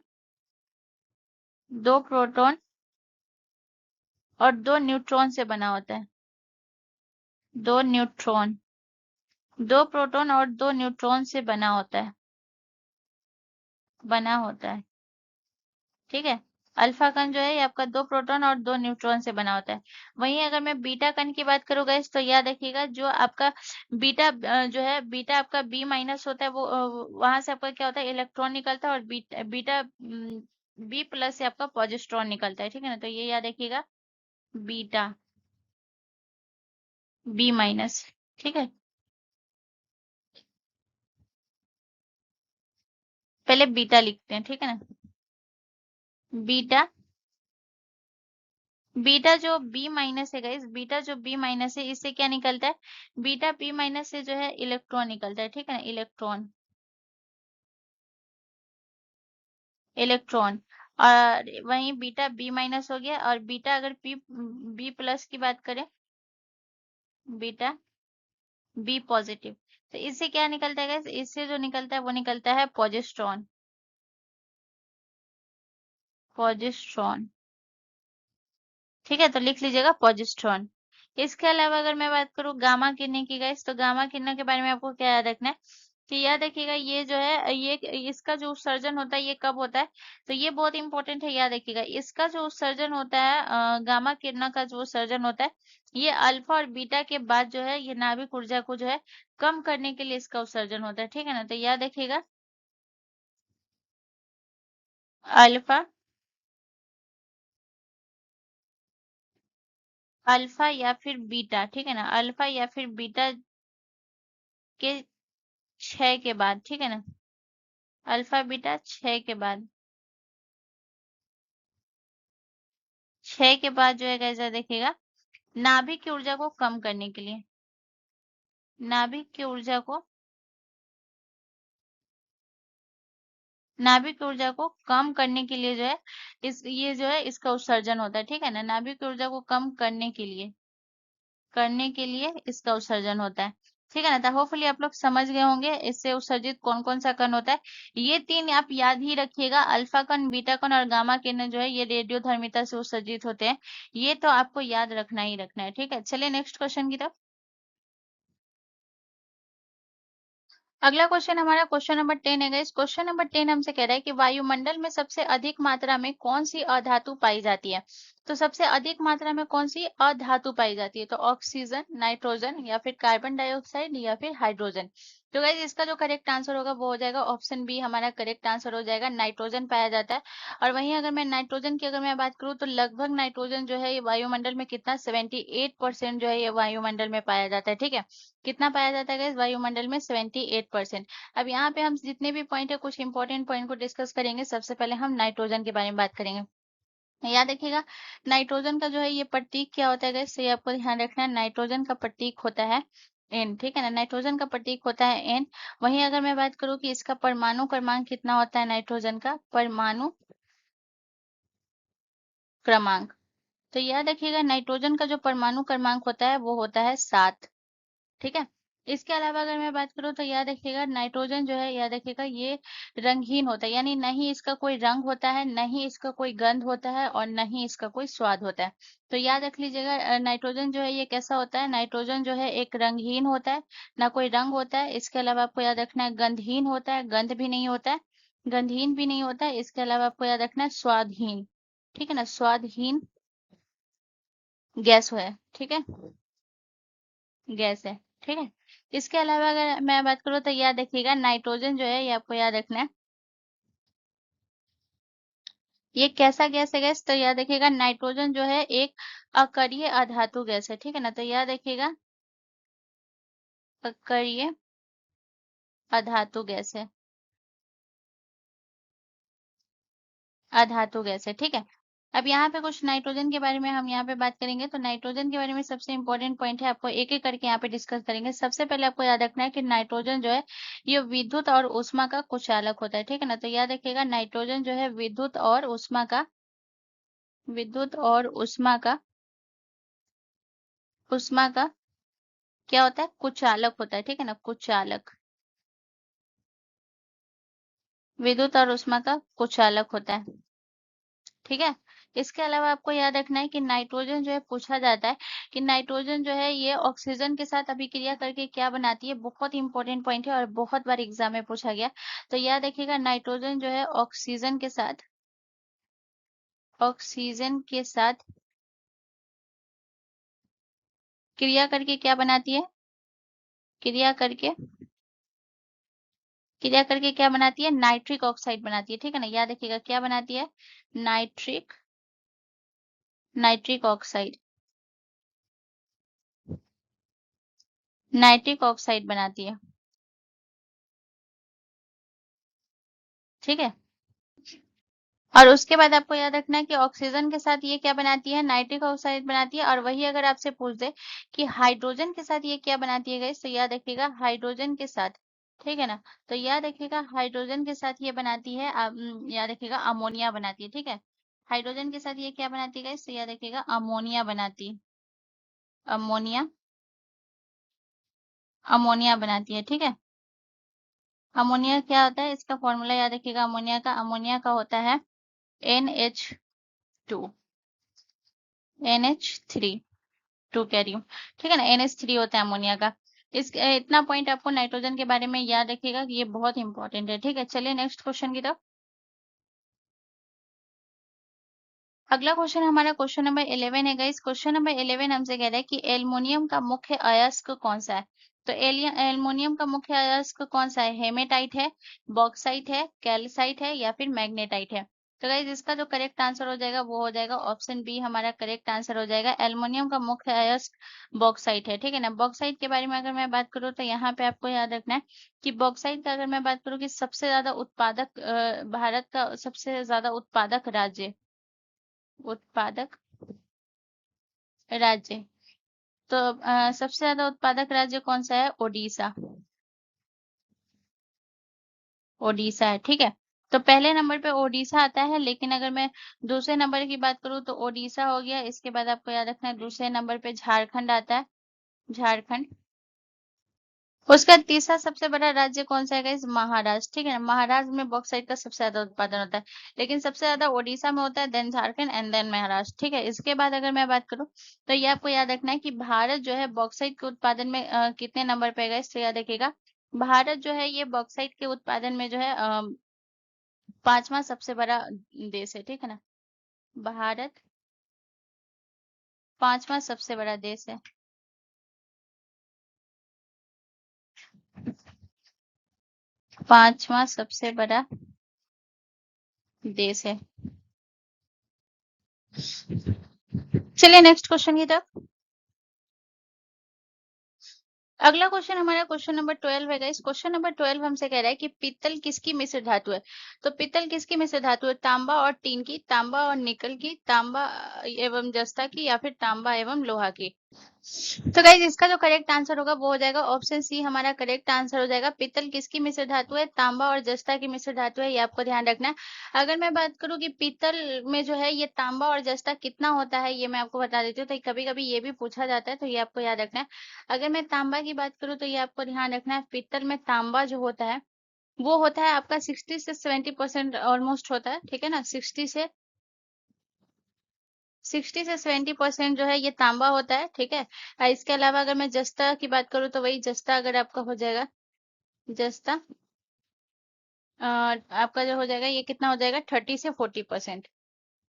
2 प्रोटॉन और 2 न्यूट्रॉन से बना होता है, 2 न्यूट्रॉन, 2 प्रोटॉन और 2 न्यूट्रॉन से बना होता है, बना होता है, ठीक है। अल्फा कण जो है ये आपका 2 प्रोटॉन और 2 न्यूट्रॉन से बना होता है। वहीं अगर मैं बीटा कण की बात करूँ गाइस तो याद रखिएगा जो आपका बीटा जो है बीटा आपका बी माइनस होता है, वो वहां से आपका क्या होता है, इलेक्ट्रॉन निकलता है, और बीटा बीटा बी प्लस से आपका पॉजिट्रॉन निकलता है, ठीक है ना। तो ये याद रखिएगा, बीटा बी माइनस, ठीक है। पहले बीटा लिखते हैं, ठीक है ना, बीटा, बीटा जो बी माइनस है गाइस, बीटा जो बी माइनस है इससे क्या निकलता है, बीटा बी माइनस से जो है इलेक्ट्रॉन निकलता है, ठीक है ना, इलेक्ट्रॉन, इलेक्ट्रॉन। और वहीं बीटा बी माइनस हो गया, और बीटा अगर बी बी प्लस की बात करें, बीटा बी पॉजिटिव, तो इससे क्या निकलता है गाइस, इससे जो निकलता है वो निकलता है पॉजिस्ट्रॉन, पॉजिस्ट्रॉन, ठीक है। तो लिख लीजिएगा पॉजिस्ट्रॉन। इसके अलावा अगर मैं बात करूँ गामा किरणें की गाइस, तो गामा किरणें के बारे में आपको क्या याद रखना है कि याद रखिएगा ये जो है ये इसका जो उत्सर्जन होता है ये कब होता है, तो ये बहुत इंपॉर्टेंट है, याद रखिएगा इसका जो उत्सर्जन होता है गामा किरणों का जो उत्सर्जन होता है ये अल्फा और बीटा के बाद जो है ये नाभिक ऊर्जा को जो है कम करने के लिए इसका उत्सर्जन होता है, ठीक है ना। तो याद रखिएगा अल्फा, अल्फा या फिर बीटा, ठीक है ना, अल्फा या फिर बीटा के 6 के बाद, ठीक है ना, अल्फा बीटा 6 के बाद, 6 के बाद जो है कैसा देखिएगा, नाभिक की ऊर्जा को कम करने के लिए, नाभिक की ऊर्जा को, नाभिक की ऊर्जा को कम करने के लिए जो है इस ये जो है इसका उत्सर्जन होता है, ठीक है ना, नाभिक की ऊर्जा को कम करने के लिए, करने के लिए इसका उत्सर्जन होता है, ठीक है ना। तो होपफुली आप लोग समझ गए होंगे इससे उत्सर्जित कौन कौन सा कण होता है। ये तीन आप याद ही रखिएगा, अल्फा कण, बीटा कण और गामा किरण जो है ये रेडियोधर्मिता से उत्सर्जित होते हैं। ये तो आपको याद रखना ही रखना है, ठीक है। चलिए नेक्स्ट क्वेश्चन की तरफ। अगला क्वेश्चन हमारा क्वेश्चन नंबर 10 है गाइस। क्वेश्चन नंबर 10 हमसे कह रहा है कि वायुमंडल में सबसे अधिक मात्रा में कौन सी अधातु पाई जाती है। तो सबसे अधिक मात्रा में कौन सी अधातु पाई जाती है, तो ऑक्सीजन, नाइट्रोजन या फिर कार्बन डाइऑक्साइड या फिर हाइड्रोजन। तो गाइस इसका जो करेक्ट आंसर होगा वो हो जाएगा ऑप्शन बी, हमारा करेक्ट आंसर हो जाएगा, नाइट्रोजन पाया जाता है। और वहीं अगर मैं नाइट्रोजन की अगर मैं बात करूँ तो लगभग नाइट्रोजन जो है ये वायुमंडल में कितना 78% जो है ये वायुमंडल में पाया जाता है, ठीक है। कितना पाया जाता है गाइस वायुमंडल में, 78%। अब यहाँ पे हम जितने भी पॉइंट है कुछ इंपॉर्टेंट पॉइंट को डिस्कस करेंगे। सबसे पहले हम नाइट्रोजन के बारे में बात करेंगे। याद रखिएगा नाइट्रोजन का जो है ये प्रतीक क्या होता है गाइस, ये आपको ध्यान रखना है, नाइट्रोजन का प्रतीक होता है एन, ठीक है ना, नाइट्रोजन का प्रतीक होता है एन। वहीं अगर मैं बात करूँ कि इसका परमाणु क्रमांक कितना होता है नाइट्रोजन का, परमाणु क्रमांक, तो याद रखिएगा नाइट्रोजन का जो परमाणु क्रमांक होता है वो होता है 7। ठीक है। इसके अलावा अगर मैं बात करूँ तो याद रखिएगा नाइट्रोजन जो है, याद रखिएगा ये रंगहीन होता है, यानी नहीं इसका कोई रंग होता है, नहीं इसका कोई गंध होता है और नहीं इसका कोई स्वाद होता है। तो याद रख लीजिएगा नाइट्रोजन जो है ये कैसा होता है, नाइट्रोजन जो है एक रंगहीन होता है, ना कोई रंग होता है। इसके अलावा आपको याद रखना है गंधहीन होता है, गंध भी नहीं होता है, गंधहीन भी नहीं होता है। इसके अलावा आपको याद रखना है स्वादहीन। ठीक है ना, स्वादहीन गैस है। ठीक है, गैस है। ठीक है। इसके अलावा अगर मैं बात करूँ तो याद रखिएगा नाइट्रोजन जो है ये आपको याद रखना है, ये कैसा गैस है गैस, तो याद रखिएगा नाइट्रोजन जो है एक अकरीय अधातु गैस है। ठीक है ना, तो याद रखिएगा अकरीय अधातु गैस है, अधातु गैस है। ठीक है। अब यहाँ पे कुछ नाइट्रोजन के बारे में हम यहाँ पे बात करेंगे। तो नाइट्रोजन के बारे में सबसे इंपॉर्टेंट पॉइंट है, आपको एक एक करके यहाँ पे डिस्कस करेंगे। सबसे पहले आपको याद रखना है कि नाइट्रोजन जो है ये विद्युत और ऊष्मा का कुचालक होता है। ठीक है ना, तो याद रखिएगा नाइट्रोजन जो है विद्युत और ऊष्मा का क्या होता है, कुचालक होता है। ठीक है ना, कुचालक, विद्युत और ऊष्मा का कुचालक होता है। ठीक है। इसके अलावा आपको याद रखना है कि नाइट्रोजन जो है, पूछा जाता है कि नाइट्रोजन जो है ये ऑक्सीजन के साथ अभिक्रिया करके क्या बनाती है। बहुत इंपॉर्टेंट पॉइंट है और बहुत बार एग्जाम में पूछा गया। तो याद रखिएगा नाइट्रोजन जो है ऑक्सीजन के साथ क्रिया करके क्या बनाती है, क्रिया करके क्रिया करके क्या बनाती है, नाइट्रिक ऑक्साइड बनाती है। ठीक है ना, याद रखिएगा क्या बनाती है, nitric nitric oxide, nitric oxide बनाती है। ठीक है। और उसके बाद आपको याद रखना है कि ऑक्सीजन के साथ ये क्या बनाती है, नाइट्रिक ऑक्साइड बनाती है। और वही अगर आपसे पूछ दे कि हाइड्रोजन के साथ ये क्या बनाती है गाइस, तो याद रखिएगा हाइड्रोजन के साथ, ठीक है ना, तो याद रखिएगा हाइड्रोजन के साथ ये बनाती है याद रखिएगा अमोनिया बनाती है। ठीक है। हाइड्रोजन के साथ ये क्या बनाती है गाइस, तो याद रखिएगा अमोनिया बनाती है, अमोनिया अमोनिया बनाती है। ठीक है। अमोनिया क्या होता है, इसका फॉर्मूला याद रखिएगा अमोनिया का होता है NH2, NH3, टू कह रही हूँ। ठीक है ना, NH3 होता है अमोनिया का। इस इतना पॉइंट आपको नाइट्रोजन के बारे में याद रखिएगा कि ये बहुत इंपॉर्टेंट है। ठीक है, चलिए नेक्स्ट क्वेश्चन की तरफ। अगला क्वेश्चन हमारा क्वेश्चन नंबर 11 है गाइस। क्वेश्चन नंबर 11 हमसे कह रहा है कि एल्युमिनियम का मुख्य अयस्क कौन सा है। तो एल्युमिनियम का मुख्य अयस्क कौन सा है, हेमेटाइट है, बॉक्साइट है, कैल्साइट है या फिर मैग्नेटाइट है। तो गाइस इसका जो करेक्ट आंसर हो जाएगा वो हो जाएगा ऑप्शन बी, हमारा करेक्ट आंसर हो जाएगा। एल्युमिनियम का मुख्य अयस्क बॉक्साइट है। ठीक है ना, बॉक्साइट के बारे में अगर मैं बात करूँ तो यहाँ पे आपको याद रखना है कि बॉक्साइट का अगर मैं बात करूँ कि सबसे ज्यादा उत्पादक भारत का सबसे ज्यादा उत्पादक राज्य, तो सबसे ज्यादा उत्पादक राज्य कौन सा है, ओडिशा, ओडिशा है। ठीक है। तो पहले नंबर पे ओडिशा आता है, लेकिन अगर मैं दूसरे नंबर की बात करूँ तो ओडिशा हो गया। इसके बाद आपको याद रखना है दूसरे नंबर पे झारखंड आता है, झारखंड। उसका तीसरा सबसे बड़ा राज्य कौन सा है गाइस, महाराष्ट्र। ठीक है ना, महाराष्ट्र में बॉक्साइट का सबसे ज्यादा उत्पादन होता है, लेकिन सबसे ज्यादा ओडिशा में होता है, then Jharkhand and then Maharashtra. ठीक है। इसके बाद अगर मैं बात करूँ तो ये आपको याद रखना है कि भारत जो है बॉक्साइट के उत्पादन में कितने नंबर पे है गाइस, तो याद रखिएगा भारत जो है ये बॉक्साइट के उत्पादन में जो है पांचवा सबसे बड़ा देश है। ठीक है ना, भारत पांचवा सबसे बड़ा देश है, पांचवा सबसे बड़ा देश है। चलिए नेक्स्ट क्वेश्चन की तरफ। अगला क्वेश्चन हमारा क्वेश्चन नंबर 12 है गाइस। क्वेश्चन नंबर 12 हमसे कह रहा है कि पीतल किसकी मिश्र धातु है। तो पीतल किसकी मिश्र धातु है, तांबा और टीन की, तांबा और निकल की, तांबा एवं जस्ता की या फिर तांबा एवं लोहा की। तो गाइज इसका जो करेक्ट आंसर होगा वो हो जाएगा ऑप्शन सी, हमारा करेक्ट आंसर हो जाएगा। पित्तल किसकी मिश्र धातु है? तांबा और जस्ता की मिश्र धातु है, ये आपको ध्यान रखना है। अगर मैं बात करूं कि पित्तल में जो है ये तांबा और जस्ता कितना होता है, ये मैं आपको बता देती हूँ। तो कभी कभी ये भी पूछा जाता है, तो ये आपको याद रखना है। अगर मैं तांबा की बात करूँ तो ये आपको ध्यान रखना है, पित्तल में तांबा जो होता है वो होता है आपका 60 से 70% ऑलमोस्ट होता है, ठीक है ना। 60 से 70% जो है ये तांबा होता है, ठीक है। इसके अलावा अगर मैं जस्ता की बात करूँ तो वही जस्ता अगर आपका हो जाएगा, जस्ता आपका जो हो जाएगा ये कितना हो जाएगा, 30 से 40%।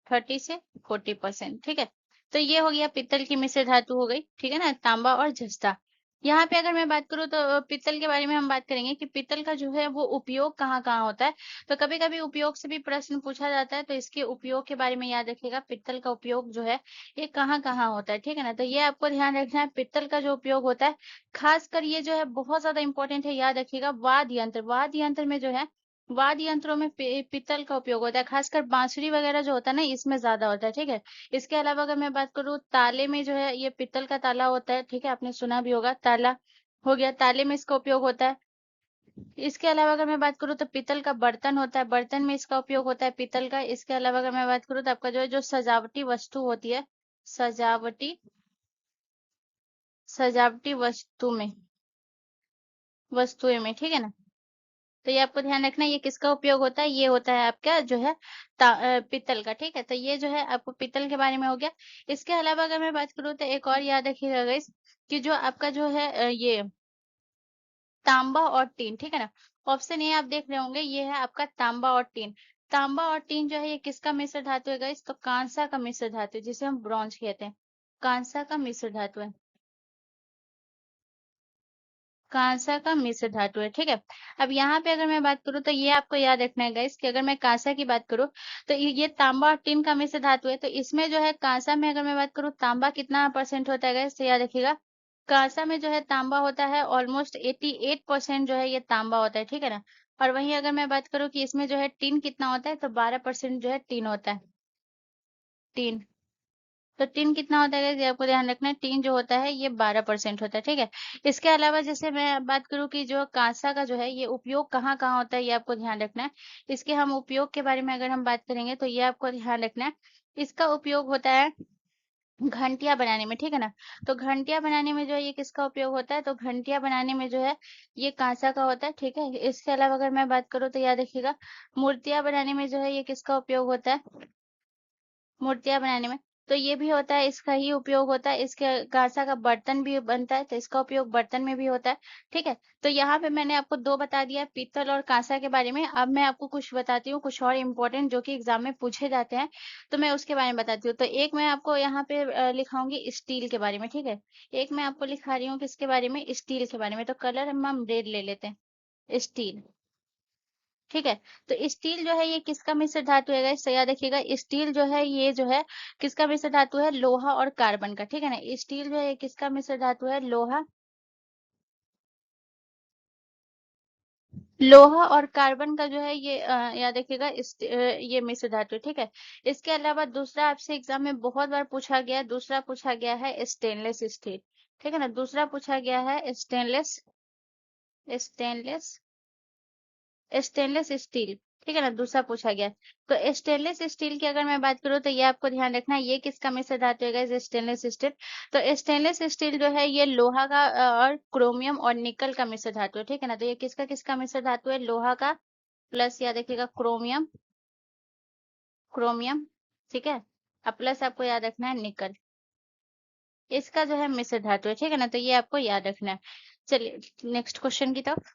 30 से 40%, ठीक है। तो ये हो गया पित्तल की मिश्र धातु हो गई, ठीक है ना, तांबा और जस्ता। यहाँ पे अगर मैं बात करूँ तो पित्तल के बारे में हम बात करेंगे कि पित्तल का जो है वो उपयोग कहाँ कहाँ होता है। तो कभी कभी उपयोग से भी प्रश्न पूछा जाता है, तो इसके उपयोग के बारे में याद रखिएगा। पित्तल का उपयोग जो है ये कहाँ कहाँ होता है, ठीक है ना। तो ये आपको ध्यान रखना है, पित्तल का जो उपयोग होता है खासकर ये जो है बहुत ज्यादा इंपॉर्टेंट है, याद रखिएगा। वाद्य यंत्र, वाद्य यंत्र में जो है, वाद्य यंत्रों में पित्तल का उपयोग होता है, खासकर बांसुरी वगैरह जो होता है ना इसमें ज्यादा होता है, ठीक है। इसके अलावा अगर मैं बात करूँ ताले में जो है ये पित्तल का ताला होता है, ठीक है, आपने सुना भी होगा, ताला हो गया, ताले में इसका उपयोग होता है। इसके अलावा अगर मैं बात करूँ तो पित्तल का बर्तन होता है, बर्तन में इसका उपयोग होता है पित्तल का। इसके अलावा अगर मैं बात करूँ तो आपका जो है जो सजावटी वस्तु होती है, सजावटी सजावटी वस्तुएं में, ठीक है ना। तो ये आपको ध्यान रखना है, ये किसका उपयोग होता है, ये होता है आपका जो है पित्तल का, ठीक है। तो ये जो है आपको पित्तल के बारे में हो गया। इसके अलावा अगर मैं बात करूँ तो एक और याद रखिएगा गाइस, कि जो आपका जो है ये तांबा और टीन, ठीक है ना। ऑप्शन ए आप देख रहे होंगे, ये है आपका तांबा और टीन। तांबा और टीन जो है ये किसका मिश्र धातु है गाइस? तो कांसा का मिश्र धातु है, जिसे हम ब्रॉन्ज कहते हैं। कांसा का मिश्र धातु है, कांसा का मिश्र धातु है, ठीक है। अब यहाँ पे अगर मैं बात करूँ तो ये आपको याद रखना है गाइस, कि अगर मैं कांसा की बात करूँ तो ये तांबा और टिन का मिश्र धातु है। तो इसमें जो है कांसा में अगर मैं बात करूँ तांबा कितना परसेंट होता है गाइस, तो याद रखिएगा। कांसा में जो है तांबा होता है ऑलमोस्ट 88% जो है ये तांबा होता है, ठीक है ना। और वहीं अगर मैं बात करूँ कि इसमें जो है टिन कितना होता है, तो 12% जो है टिन होता है, टिन। तो टिन कितना होता है, ये आपको ध्यान रखना है। टिन जो होता है ये 12% होता है, ठीक है। इसके अलावा जैसे मैं बात करूं कि जो कांसा का जो है ये उपयोग कहाँ कहाँ होता है, ये आपको ध्यान रखना है। इसके हम उपयोग के बारे में अगर हम बात करेंगे तो ये आपको ध्यान रखना है। इसका उपयोग होता है घंटिया बनाने में, ठीक है ना। तो घंटिया बनाने में जो है ये किसका उपयोग होता है, तो घंटिया बनाने में जो है ये कांसा का होता है, ठीक है। इसके अलावा अगर मैं बात करूँ तो याद रखिएगा, मूर्तियां बनाने में जो है ये किसका उपयोग होता है, मूर्तियाँ बनाने में। तो ये भी होता है, इसका ही उपयोग होता है। इसके कांसा का बर्तन भी बनता है, तो इसका उपयोग बर्तन में भी होता है, ठीक है। तो यहाँ पे मैंने आपको दो बता दिया, पीतल और कांसा के बारे में। अब मैं आपको कुछ बताती हूँ, कुछ और इम्पोर्टेंट जो कि एग्जाम में पूछे जाते हैं, तो मैं उसके बारे में बताती हूँ। तो एक मैं आपको यहाँ पे लिखाऊंगी स्टील के बारे में, ठीक है। एक मैं आपको लिखा रही हूँ किसके बारे में, स्टील के बारे में। तो कलर हम रेड ले लेते हैं, स्टील, ठीक है। तो स्टील जो है ये किसका मिश्र धातु है गाइस, तो याद रखिएगा। स्टील जो है ये जो है किसका मिश्र धातु है, लोहा और कार्बन का, ठीक है ना। स्टील जो है ये किसका मिश्र धातु है, लोहा, लोहा और कार्बन का जो है ये याद रखिएगा, ये मिश्र धातु है, ठीक है। इसके अलावा दूसरा आपसे एग्जाम में बहुत बार पूछा गया, दूसरा पूछा गया है स्टेनलेस स्टील, ठीक है ना। दूसरा पूछा गया है स्टेनलेस, स्टेनलेस स्टेनलेस स्टील, ठीक है ना, दूसरा पूछा गया। तो स्टेनलेस स्टील की अगर मैं बात करूँ तो ये आपको ध्यान रखना है, ये किसका मिश्र धातु है गाइस, स्टेनलेस स्टील। तो स्टेनलेस स्टील जो है ये लोहा का और क्रोमियम और निकल का मिश्र धातु है, ठीक है ना। तो ये किसका किसका मिश्र धातु है, लोहा का प्लस याद रखिएगा क्रोमियम, क्रोमियम, ठीक है। अब प्लस आपको याद रखना है निकल, इसका जो है मिश्र धातु है, ठीक है ना। तो ये आपको याद रखना है। चलिए नेक्स्ट क्वेश्चन की तरफ।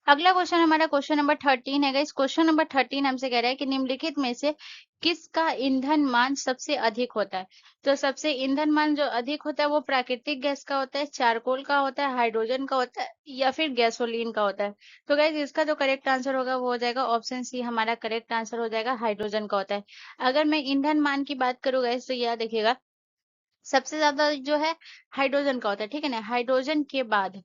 अगला क्वेश्चन हमारा क्वेश्चन नंबर 13 है गाइस। क्वेश्चन नंबर 13 हमसे कह रहा है कि निम्नलिखित में से किसका ईंधन मान सबसे अधिक होता है। तो सबसे ईंधन मान जो अधिक होता है वो प्राकृतिक गैस का होता है, चारकोल का होता है, हाइड्रोजन का होता है, या फिर गैसोलीन का होता है। तो गाइस इसका जो करेक्ट आंसर होगा वो हो जाएगा ऑप्शन सी, हमारा करेक्ट आंसर हो जाएगा हाइड्रोजन का होता है। अगर मैं ईंधन मान की बात करूँ गाइस तो याद देखिएगा, सबसे ज्यादा जो है हाइड्रोजन का होता है, ठीक है ना। हाइड्रोजन के बाद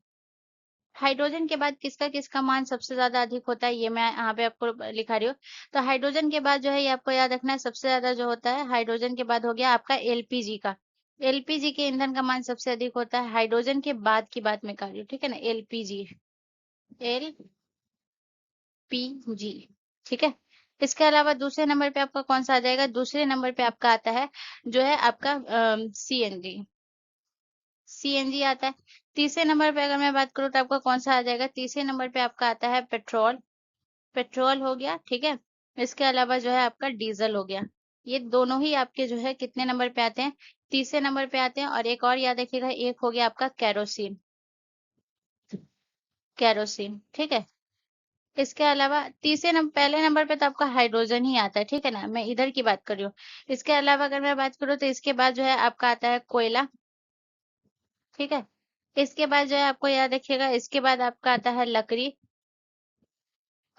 हाइड्रोजन के बाद किसका मान सबसे ज्यादा अधिक होता है, ये मैं यहाँ पे आपको लिखा रही हूँ। तो हाइड्रोजन के बाद जो है ये आपको याद रखना है, सबसे ज्यादा जो होता है हाइड्रोजन के बाद हो गया आपका एलपीजी का। एलपीजी के ईंधन का मान सबसे अधिक होता है, हाइड्रोजन के बाद की बात मैं कर रही हूँ, ठीक है ना, एलपीजी, एलपीजी, ठीक है। इसके अलावा दूसरे नंबर पे आपका कौन सा आ जाएगा, दूसरे नंबर पे आपका आता है जो है आपका सीएनजी, सीएनजी आता है। तीसरे नंबर पे अगर मैं बात करूँ तो आपका कौन सा आ जाएगा, तीसरे नंबर पे आपका आता है पेट्रोल, पेट्रोल हो गया, ठीक है। इसके अलावा जो है आपका डीजल हो गया। ये दोनों ही आपके जो है कितने नंबर पे आते हैं, तीसरे नंबर पे आते हैं। और एक और याद रखिएगा, एक हो गया आपका कैरोसिन, कैरोसिन, ठीक है। इसके अलावा तीसरे नंबर, पहले नंबर पे तो आपका हाइड्रोजन ही आता है, ठीक है ना, मैं इधर की बात कर रही हूँ। इसके अलावा अगर मैं बात करूँ तो इसके बाद जो है आपका आता है कोयला, ठीक है। इसके बाद जो है आपको याद रखिएगा, इसके बाद आपका आता है लकड़ी,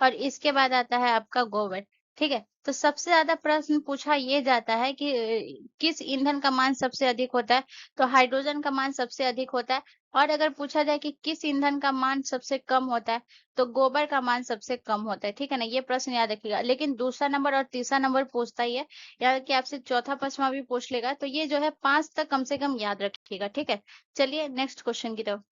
और इसके बाद आता है आपका गोबर, ठीक है। तो सबसे ज्यादा प्रश्न पूछा ये जाता है कि किस ईंधन का मान सबसे अधिक होता है, तो हाइड्रोजन का मान सबसे अधिक होता है। और अगर पूछा जाए कि किस ईंधन का मान सबसे कम होता है, तो गोबर का मान सबसे कम होता है, ठीक है ना, ये प्रश्न याद रखिएगा। लेकिन दूसरा नंबर और तीसरा नंबर पूछता ही है, या कि आपसे चौथा पांचवा भी पूछ लेगा, तो ये जो है 5 तक कम से कम याद रखिएगा, ठीक है। चलिए नेक्स्ट क्वेश्चन की तरफ।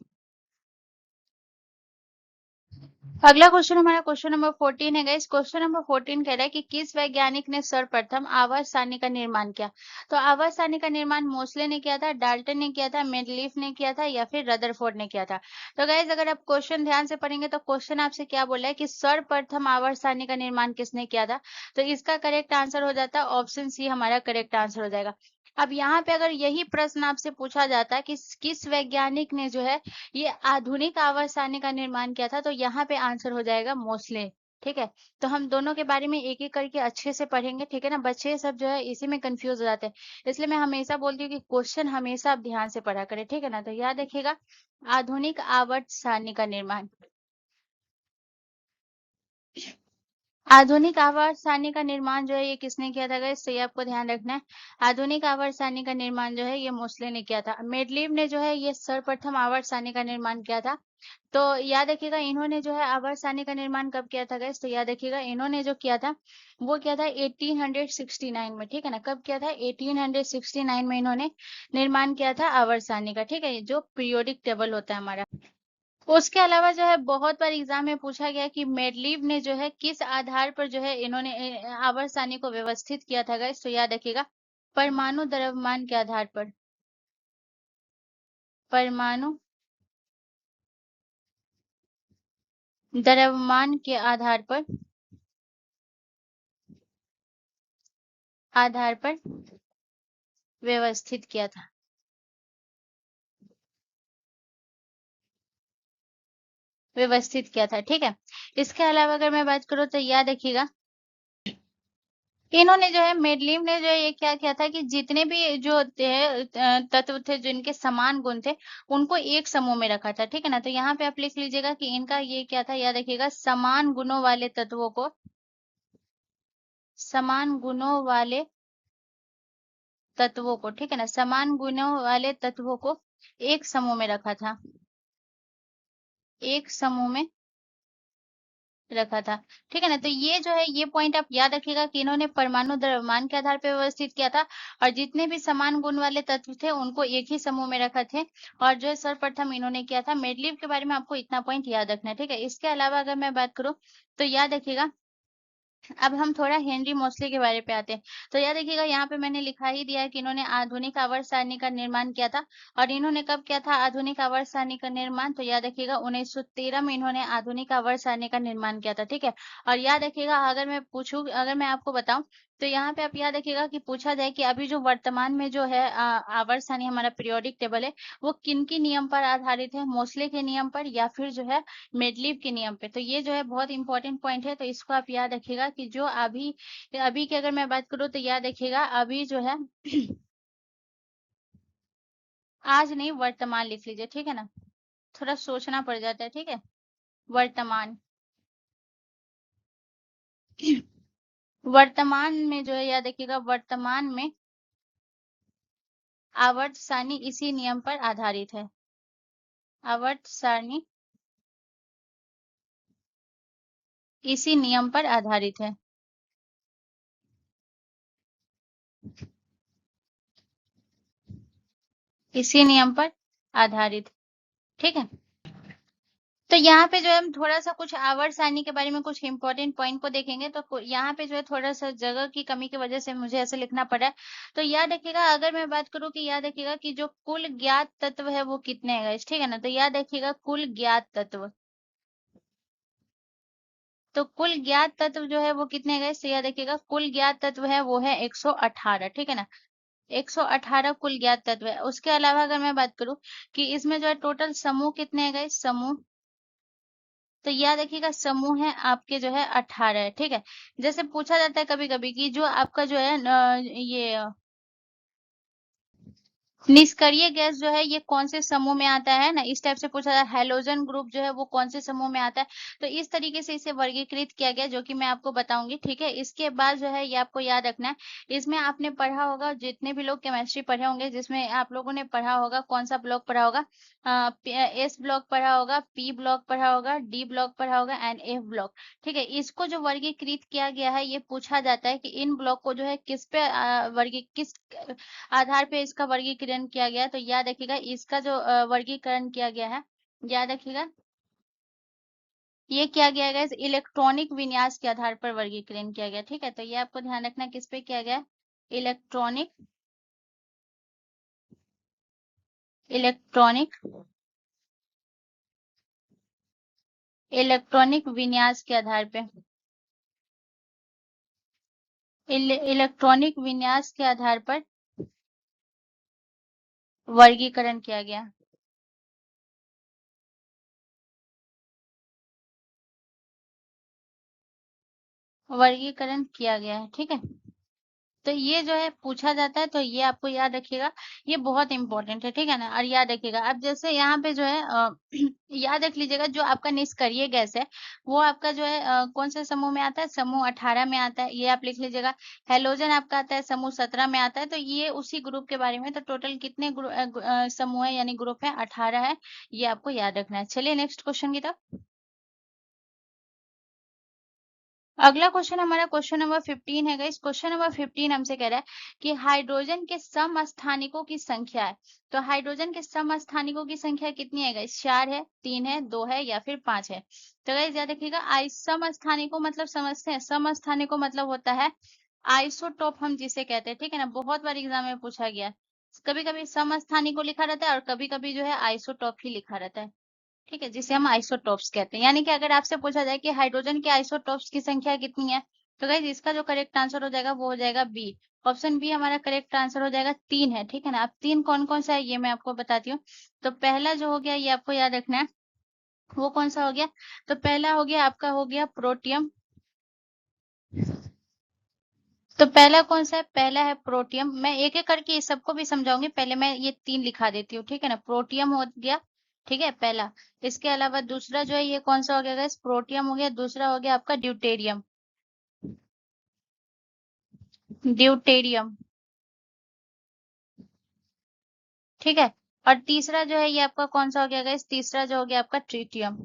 अगला क्वेश्चन हमारा क्वेश्चन नंबर 14 है गाइस। क्वेश्चन नंबर 14 कह रहा है कि किस वैज्ञानिक ने सर्वप्रथम आवर्त सारणी का निर्माण किया। तो आवर्त सारणी का निर्माण मोसले ने किया था, डाल्टन ने किया था, मेंडलीफ ने किया था, या फिर रदरफोर्ड ने किया था। तो गाइस अगर आप क्वेश्चन ध्यान से पढ़ेंगे तो क्वेश्चन आपसे क्या बोला है कि सर्वप्रथम आवर्त सारणी का निर्माण किसने किया था। तो इसका करेक्ट आंसर हो जाता है ऑप्शन सी, हमारा करेक्ट आंसर हो जाएगा। अब यहाँ पे अगर यही प्रश्न आपसे पूछा जाता है कि किस वैज्ञानिक ने जो है ये आधुनिक आवाज सारणी का निर्माण किया था, तो यहाँ पे आंसर हो जाएगा मोस्ले, ठीक है। तो हम दोनों के बारे में एक एक करके अच्छे से पढ़ेंगे, ठीक है ना। बच्चे सब जो है इसी में कंफ्यूज हो जाते हैं, इसलिए मैं हमेशा बोलती हूँ कि क्वेश्चन हमेशा आप ध्यान से पढ़ा करें, ठीक है ना। तो याद रखिएगा, आधुनिक आवर्त सारणी का निर्माण, आधुनिक आवर्त सारणी का निर्माण जो है ये किसने किया था गाइस, तो ये आपको ध्यान रखना है। आधुनिक आवर्त सारणी का निर्माण जो है ये मोस्ले ने किया था। मेडलीव ने जो है ये सर्वप्रथम आवर्त सारणी का निर्माण किया था। तो याद रखिएगा, इन्होंने जो है आवर्त सारणी का निर्माण कब किया था गाइस, तो याद रखिएगा इन्होंने जो किया था वो किया था 1869 में, ठीक है ना। कब किया था, 1869 में इन्होंने निर्माण किया था आवर्त सारणी का, ठीक है, जो पीरियोडिक टेबल होता है हमारा। उसके अलावा जो है बहुत बार एग्जाम में पूछा गया कि मेडलीव ने जो है किस आधार पर जो है इन्होंने आवर्त सारणी को व्यवस्थित किया था गाइस, तो याद रखिएगा परमाणु द्रव्यमान के आधार पर, परमाणु द्रव्यमान के आधार पर, आधार पर व्यवस्थित किया था, व्यवस्थित किया था, ठीक है। इसके अलावा अगर मैं बात करूँ तो याद रखिएगा, इन्होंने जो है मेडलीव ने जो है ये क्या किया था कि जितने भी जो थे तत्व थे जिनके समान गुण थे, उनको एक समूह में रखा था, ठीक है ना। तो यहाँ पे आप लिख लीजिएगा कि इनका ये क्या था, याद रखिएगा समान गुणों वाले तत्वों को, समान गुणों वाले तत्वों को, ठीक है ना, समान गुणों वाले तत्वों को एक समूह में रखा था, एक समूह में रखा था, ठीक है ना। तो ये जो है ये पॉइंट आप याद रखिएगा कि इन्होंने परमाणु द्रव्यमान के आधार पर व्यवस्थित किया था, और जितने भी समान गुण वाले तत्व थे उनको एक ही समूह में रखा थे, और जो है सर्वप्रथम इन्होंने किया था। मेडलीव के बारे में आपको इतना पॉइंट याद रखना है, ठीक है। इसके अलावा अगर मैं बात करूँ तो याद रखिएगा, अब हम थोड़ा हेनरी मोस्ले के बारे पे आते हैं। तो याद रखिएगा यहाँ पे मैंने लिखा ही दिया है कि इन्होंने आधुनिक आवर्त सारणी का निर्माण किया था। और इन्होंने कब किया था आधुनिक आवर्त सारणी का निर्माण, तो याद रखिएगा 1913 में इन्होंने आधुनिक आवर्त सारणी का निर्माण किया था, ठीक है। और याद रखिएगा, अगर मैं पूछूं, अगर मैं आपको बताऊं, तो यहाँ पे आप याद रखिएगा कि पूछा जाए कि अभी जो वर्तमान में जो है आवर्त सारणी हमारा पीरियोडिक टेबल है, वो किन की नियम पर आधारित है, मोस्ले के नियम पर या फिर जो है मेडलीव के नियम पे। तो ये जो है बहुत इंपॉर्टेंट पॉइंट है, तो इसको आप याद रखिएगा कि जो अभी, अभी की अगर मैं बात करूँ तो याद रखिएगा अभी जो है आज नहीं वर्तमान लिख लीजिए, ठीक है ना, थोड़ा सोचना पड़ जाता है, ठीक है। वर्तमान वर्तमान में जो है याद रखिएगा, वर्तमान में आवर्त सारणी इसी नियम पर आधारित है, आवर्त सारणी इसी नियम पर आधारित है। इसी नियम पर आधारित, ठीक है। तो यहाँ पे जो है हम थोड़ा-सा कुछ आवर्त सारणी के बारे में कुछ इम्पोर्टेंट पॉइंट को देखेंगे, तो यहाँ पे जो है थोड़ा-सा जगह की कमी की वजह से मुझे ऐसे लिखना पड़ा है। तो याद रखिएगा, अगर मैं बात करूँ कि याद रखिएगा कि जो कुल ज्ञात तत्व है वो कितने हैं गाइस, ठीक है ना? तो याद रखिएगा कुल ज्ञात तत्व। तो कुल ज्ञात तत्व जो है वो कितने हैं गाइस? तो याद रखिएगा कुल ज्ञात तत्व है वो है 118, ठीक है ना? 118 कुल ज्ञात तत्व है। उसके अलावा अगर मैं बात करूँ कि इसमें जो है टोटल समूह कितने हैं गाइस? समूह, तो याद रखिएगा समूह है आपके जो है 18 है, ठीक है। जैसे पूछा जाता है कभी-कभी कि जो आपका जो है ये निष्क्रिय गैस जो है ये कौन से समूह में आता है ना, इस टाइप से पूछा जाता है। हैलोजन ग्रुप जो है वो कौन से समूह में आता है, तो इस तरीके से इसे वर्गीकृत किया गया, जो कि मैं आपको बताऊंगी, ठीक है। इसके बाद जो है ये आपको याद रखना है, इसमें आपने पढ़ा होगा, जितने भी लोग केमिस्ट्री पढ़े होंगे, जिसमें आप लोगों ने पढ़ा होगा, कौन सा ब्लॉक पढ़ा होगा, एस ब्लॉक पढ़ा होगा, पी ब्लॉक पढ़ा होगा, डी ब्लॉक पढ़ा होगा एंड एफ ब्लॉक, ठीक है। इसको जो वर्गीकृत किया गया है, ये पूछा जाता है कि इन ब्लॉक को जो है किस पे किस आधार पे इसका वर्गीकरण किया गया है। तो याद रखिएगा इसका जो वर्गीकरण किया गया है, याद रखिएगा ये किया गया है इलेक्ट्रॉनिक विन्यास के आधार पर वर्गीकरण किया गया, ठीक है। तो ये आपको ध्यान रखना किस पे किया गया है, इलेक्ट्रॉनिक इलेक्ट्रॉनिक इलेक्ट्रॉनिक विन्यास के आधार पे, इलेक्ट्रॉनिक विन्यास के आधार पर वर्गीकरण किया गया, वर्गीकरण किया गया है, ठीक है। तो ये जो है पूछा जाता है, तो ये आपको याद रखिएगा, ये बहुत इंपॉर्टेंट है, ठीक है ना। और याद रखिएगा अब जैसे यहाँ पे जो है याद रख लीजिएगा, जो आपका निष्क्रिय गैस है वो आपका जो है कौन से समूह में आता है, समूह 18 में आता है, ये आप लिख लीजिएगा। हेलोजन आपका आता है समूह 17 में आता है, तो ये उसी ग्रुप के बारे में। तो टोटल कितने समूह है यानी ग्रुप है, 18 है, ये आपको याद रखना है। चलिए नेक्स्ट क्वेश्चन की तरफ। अगला क्वेश्चन हमारा क्वेश्चन नंबर 15 है गाइस। क्वेश्चन नंबर 15 हमसे कह रहा है कि हाइड्रोजन के समस्थानिकों की संख्या है। तो हाइड्रोजन के समस्थानिकों की संख्या कितनी है गाइस? 4 है, 3 है, 2 है या फिर 5 है। तो गाइस याद रखिएगा, समस्थानिकों मतलब समझते हैं, समस्थानिकों मतलब होता है आइसोटोप, हम जिसे कहते हैं, ठीक है ना। बहुत बार एग्जाम में पूछा गया, कभी कभी समस्थानिकों लिखा रहता है और कभी कभी जो है आइसोटोप ही लिखा रहता है, ठीक है, जिसे हम आइसोटॉप्स कहते हैं। यानी कि अगर आपसे पूछा जाए कि हाइड्रोजन के आइसोटॉप्स की संख्या कितनी है, तो गाइस इसका जो करेक्ट आंसर हो जाएगा वो हो जाएगा बी। ऑप्शन बी हमारा करेक्ट आंसर हो जाएगा, 3 है, ठीक है ना। अब 3 कौन कौन सा है ये मैं आपको बताती हूँ। तो पहला जो हो गया ये आपको याद रखना है, वो कौन सा हो गया, तो पहला हो गया आपका हो गया प्रोटियम। तो पहला कौन सा है, पहला है प्रोटियम। मैं एक एक करके इस सबको भी समझाऊंगी, पहले मैं ये 3 लिखा देती हूँ, ठीक है ना। प्रोटियम हो गया, ठीक है, पहला। इसके अलावा दूसरा जो है ये कौन सा हो गया गाइस, प्रोटियम हो गया। दूसरा हो गया आपका ड्यूटेरियम, ड्यूटेरियम, ठीक है। और तीसरा जो है ये आपका कौन सा हो गया गाइस, तीसरा जो हो गया आपका ट्रिटियम,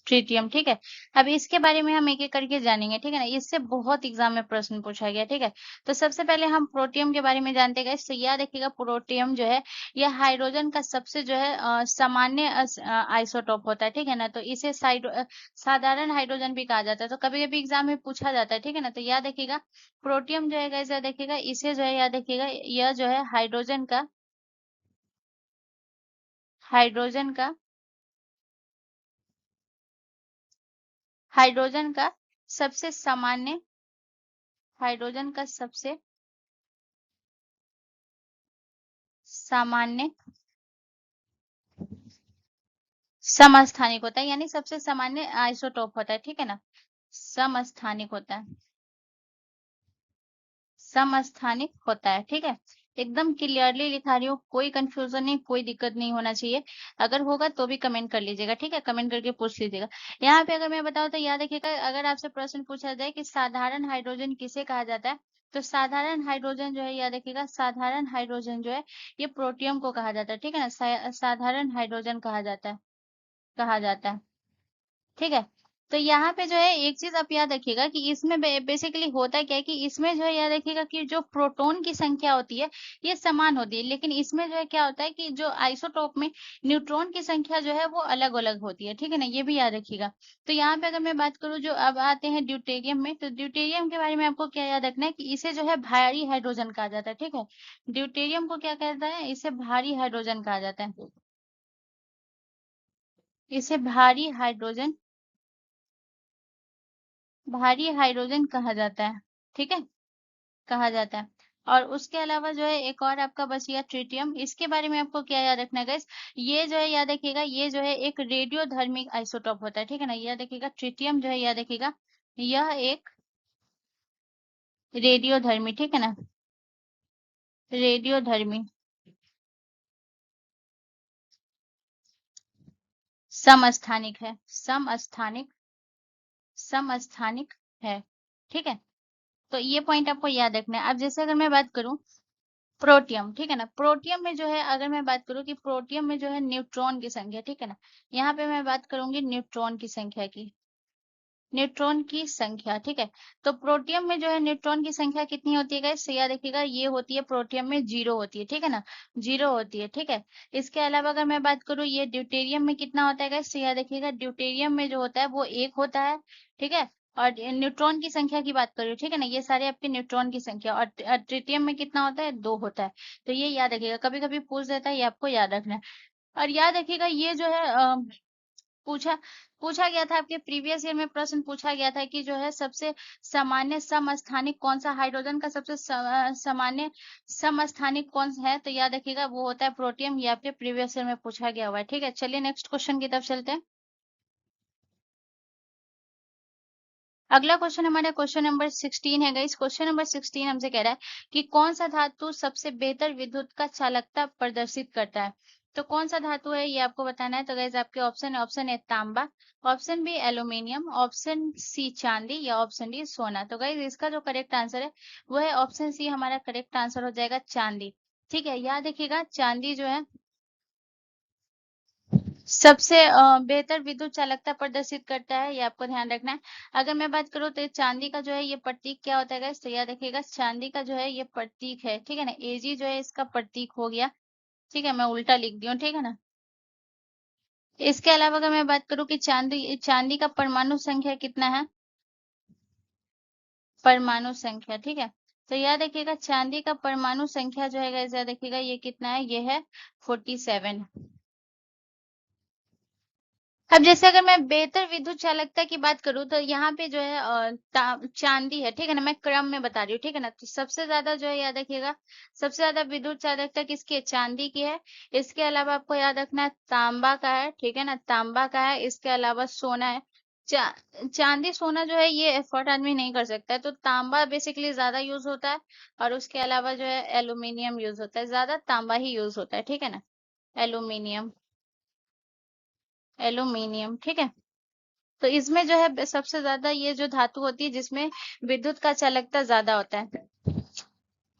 ट्रिटियम, ठीक है। अब इसके बारे में हम एक एक करके जानेंगे, ठीक है ना। इससे बहुत एग्जाम में प्रश्न पूछा गया, ठीक है। तो सबसे पहले हम प्रोटियम के बारे में जानते हैं। तो याद रखिएगा प्रोटियम जो है यह हाइड्रोजन का सबसे जो है सामान्य आइसोटोप होता है, ठीक है ना। तो इसे साधारण हाइड्रोजन भी कहा जाता है, तो कभी कभी एग्जाम में पूछा जाता है, ठीक है ना। तो याद रखिएगा प्रोटियम जो है गाइस, याद रखिएगा इसे जो है, याद रखिएगा यह जो है हाइड्रोजन का हाइड्रोजन का सबसे सामान्य हाइड्रोजन का सबसे सामान्य समस्थानिक होता है, यानी सबसे सामान्य आइसोटोप होता है, ठीक है ना। समस्थानिक होता है, समस्थानिक होता है, ठीक है। एकदम क्लियरली लिखा रही हूँ, कोई कंफ्यूजन नहीं, कोई दिक्कत नहीं होना चाहिए। अगर होगा तो भी कमेंट कर लीजिएगा, ठीक है, कमेंट करके पूछ लीजिएगा। यहाँ पे अगर मैं बताऊँ तो याद रखिएगा, अगर आपसे प्रश्न पूछा जाए कि साधारण हाइड्रोजन किसे कहा जाता है, तो साधारण हाइड्रोजन जो है याद रखिएगा, साधारण हाइड्रोजन जो है ये प्रोटियम को कहा जाता है, ठीक है ना, साधारण हाइड्रोजन कहा जाता है, कहा जाता है, ठीक है। तो यहाँ पे जो है एक चीज आप याद रखिएगा कि इसमें बेसिकली होता क्या है कि इसमें जो है याद रखिएगा कि जो प्रोटॉन की संख्या होती है ये समान होती है, लेकिन इसमें जो है क्या होता है कि जो आइसोटोप में न्यूट्रॉन की संख्या जो है वो अलग अलग होती है, ठीक है ना, ये भी याद रखिएगा। तो यहाँ पे अगर मैं बात करूँ जो अब आते हैं ड्यूटेरियम में, तो ड्यूटेरियम के बारे में आपको क्या याद रखना है कि इसे जो है भारी हाइड्रोजन कहा जाता है, ठीक है। ड्यूटेरियम को क्या कहता है, इसे भारी हाइड्रोजन कहा जाता है, इसे भारी हाइड्रोजन कहा जाता है, ठीक है, कहा जाता है। और उसके अलावा जो है एक और आपका बच गया ट्रिटियम, इसके बारे में आपको क्या याद रखना है गाइस, ये जो है याद रखिएगा ये जो है एक रेडियोधर्मिक आइसोटोप होता है, ठीक है ना, याद रखिएगा ट्रिटियम जो है याद रखिएगा यह एक रेडियोधर्मी, ठीक है ना, रेडियोधर्मी समस्थानिक है, समस्थानिक, समस्थानिक है, ठीक है। तो ये पॉइंट आपको याद रखना है। अब जैसे अगर मैं बात करूं प्रोटियम, ठीक है ना, प्रोटियम में जो है अगर मैं बात करूं कि प्रोटियम में जो है न्यूट्रॉन की संख्या, ठीक है ना, यहाँ पे मैं बात करूंगी न्यूट्रॉन की संख्या की, न्यूट्रॉन की संख्या, ठीक है। तो प्रोटियम में जो है न्यूट्रॉन की संख्या कितनी होती है गाइस, याद रखिएगा ये होती है प्रोटियम में 0 होती है, ठीक है ना, 0 होती है, ठीक है। इसके अलावा अगर मैं बात करूं ये ड्यूटेरियम में कितना होता है गाइस, तो याद रखिएगा ड्यूटेरियम में जो होता है वो 1 होता है, ठीक है। और न्यूट्रॉन की संख्या की बात करूँ, ठीक है ना, ये सारे आपके न्यूट्रॉन की संख्या, और ट्रिटियम में कितना होता है, 2 होता है। तो ये याद रखिएगा, कभी कभी पूछ देता है, ये आपको याद रखना है। और याद रखिएगा ये जो है पूछा पूछा गया था आपके प्रीवियस ईयर में, प्रश्न पूछा गया था कि जो है सबसे सामान्य समस्थानिक कौन सा, हाइड्रोजन का सबसे सामान्य समस्थानिक कौन सा है, तो याद रखिएगा वो होता है प्रोटियम, ये आपके प्रीवियस ईयर में पूछा गया हुआ है, ठीक है। चलिए नेक्स्ट क्वेश्चन की तरफ चलते हैं। अगला क्वेश्चन हमारा क्वेश्चन नंबर 16 है गाइस। क्वेश्चन नंबर 16 हमसे कह रहा है कि कौन सा धातु सबसे बेहतर विद्युत का चालकता प्रदर्शित करता है। तो कौन सा धातु है ये आपको बताना है। तो गाइस आपके ऑप्शन है तांबा, option B aluminium, option C चांदी, या ऑप्शन डी सोना। तो गाइस इसका जो करेक्ट आंसर है वो है ऑप्शन सी, हमारा करेक्ट आंसर हो जाएगा चांदी, ठीक है। याद रखिएगा चांदी जो है सबसे बेहतर विद्युत चालकता प्रदर्शित करता है, ये आपको ध्यान रखना है। अगर मैं बात करूँ तो चांदी का जो है ये प्रतीक क्या होता है गाइस, तो याद रखिएगा चांदी का जो है ये प्रतीक है, ठीक है ना, एजी जो है इसका प्रतीक हो गया, ठीक है, मैं उल्टा लिख दी हूँ, ठीक है ना। इसके अलावा अगर मैं बात करूँ कि चांदी चांदी का परमाणु संख्या कितना है, परमाणु संख्या, ठीक है। तो याद रखिएगा चांदी का परमाणु संख्या जो है गाइस याद रखिएगा ये कितना है, ये है 47। अब जैसे अगर मैं बेहतर विद्युत चालकता की बात करूं तो यहाँ पे जो है चांदी है, ठीक है ना, मैं क्रम में बता रही हूँ, ठीक है ना। तो सबसे ज्यादा जो है याद रखिएगा सबसे ज्यादा विद्युत चालकता किसकी है, चांदी की है। इसके अलावा आपको याद रखना है तांबा का है, ठीक है ना, तांबा का है। इसके अलावा सोना है। चा, चांदी सोना जो है ये एफर्ट आदमी नहीं कर सकता है, तो तांबा बेसिकली ज्यादा यूज होता है। और उसके अलावा जो है एल्यूमिनियम यूज होता है, ज्यादा तांबा ही यूज होता है, ठीक है ना, एल्यूमिनियम, एल्यूमिनियम, ठीक है। तो इसमें जो है सबसे ज्यादा ये जो धातु होती है जिसमें विद्युत का चालकता ज्यादा होता है।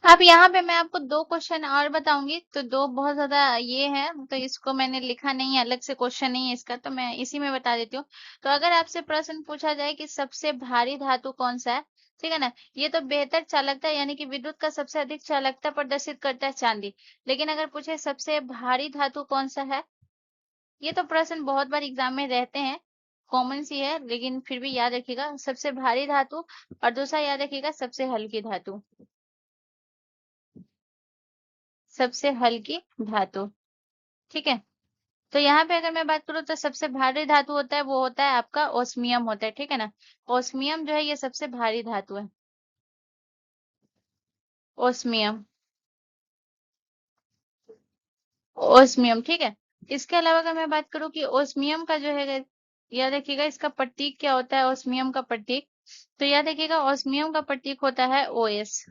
अब यहाँ पे मैं आपको दो क्वेश्चन और बताऊंगी, तो दो बहुत ज्यादा ये है, तो इसको मैंने लिखा नहीं है, अलग से क्वेश्चन नहीं है इसका, तो मैं इसी में बता देती हूँ। तो अगर आपसे प्रश्न पूछा जाए कि सबसे भारी धातु कौन सा है, ठीक है ना, ये तो बेहतर चालकता यानी कि विद्युत का सबसे अधिक चालकता प्रदर्शित करता है चांदी। लेकिन अगर पूछे सबसे भारी धातु कौन सा है, ये तो प्रश्न बहुत बार एग्जाम में रहते हैं, कॉमन सी है, लेकिन फिर भी याद रखिएगा सबसे भारी धातु, और दूसरा याद रखिएगा सबसे हल्की धातु, सबसे हल्की धातु, ठीक है। तो यहाँ पे अगर मैं बात करूँ तो सबसे भारी धातु होता है वो होता है आपका ओस्मियम होता है, ठीक है ना। ओस्मियम जो है ये सबसे भारी धातु है, ओस्मियम, ओस्मियम, ठीक है। इसके अलावा अगर मैं बात करूँ कि ओस्मियम का जो है याद रखिएगा इसका प्रतीक क्या होता है, ओस्मियम का प्रतीक, तो याद रखिएगा ओस्मियम का प्रतीक होता है ओएस,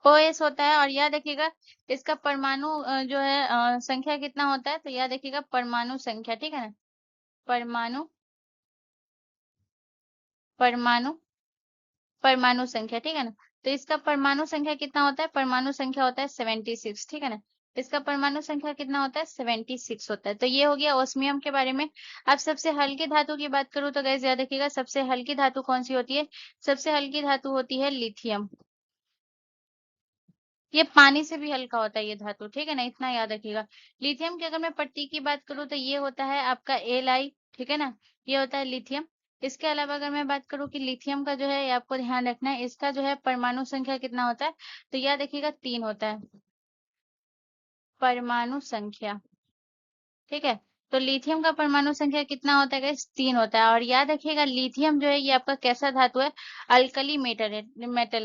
ओएस होता है। और याद रखिएगा इसका परमाणु जो है संख्या कितना होता है, तो याद रखिएगा परमाणु संख्या, ठीक है ना, परमाणु, परमाणु परमाणु संख्या, ठीक है ना। तो इसका परमाणु संख्या कितना होता है, परमाणु संख्या होता है 76, ठीक है ना। इसका परमाणु संख्या कितना होता है, 76 होता है। तो ये हो गया ओस्मियम के बारे में। अब सबसे हल्की धातु की बात करूं तो गाइस याद रखिएगा, सबसे हल्की धातु कौन सी होती है, सबसे हल्की धातु होती है लिथियम। ये पानी से भी हल्का होता है ये धातु, ठीक है ना, इतना याद रखिएगा। लिथियम की अगर मैं पट्टी की बात करूं तो ये होता है आपका एल, ठीक है ना, ये होता है लिथियम। इसके अलावा अगर मैं बात करूं कि लिथियम का जो है, ये आपको ध्यान रखना है, इसका जो है परमाणु संख्या कितना होता है, तो याद रखिएगा 3 होता है परमाणु संख्या, ठीक है। तो लिथियम का परमाणु संख्या कितना होता है गाइस, 3 होता है। और याद रखिएगा लिथियम जो है ये आपका कैसा धातु है, अल्कली मेटल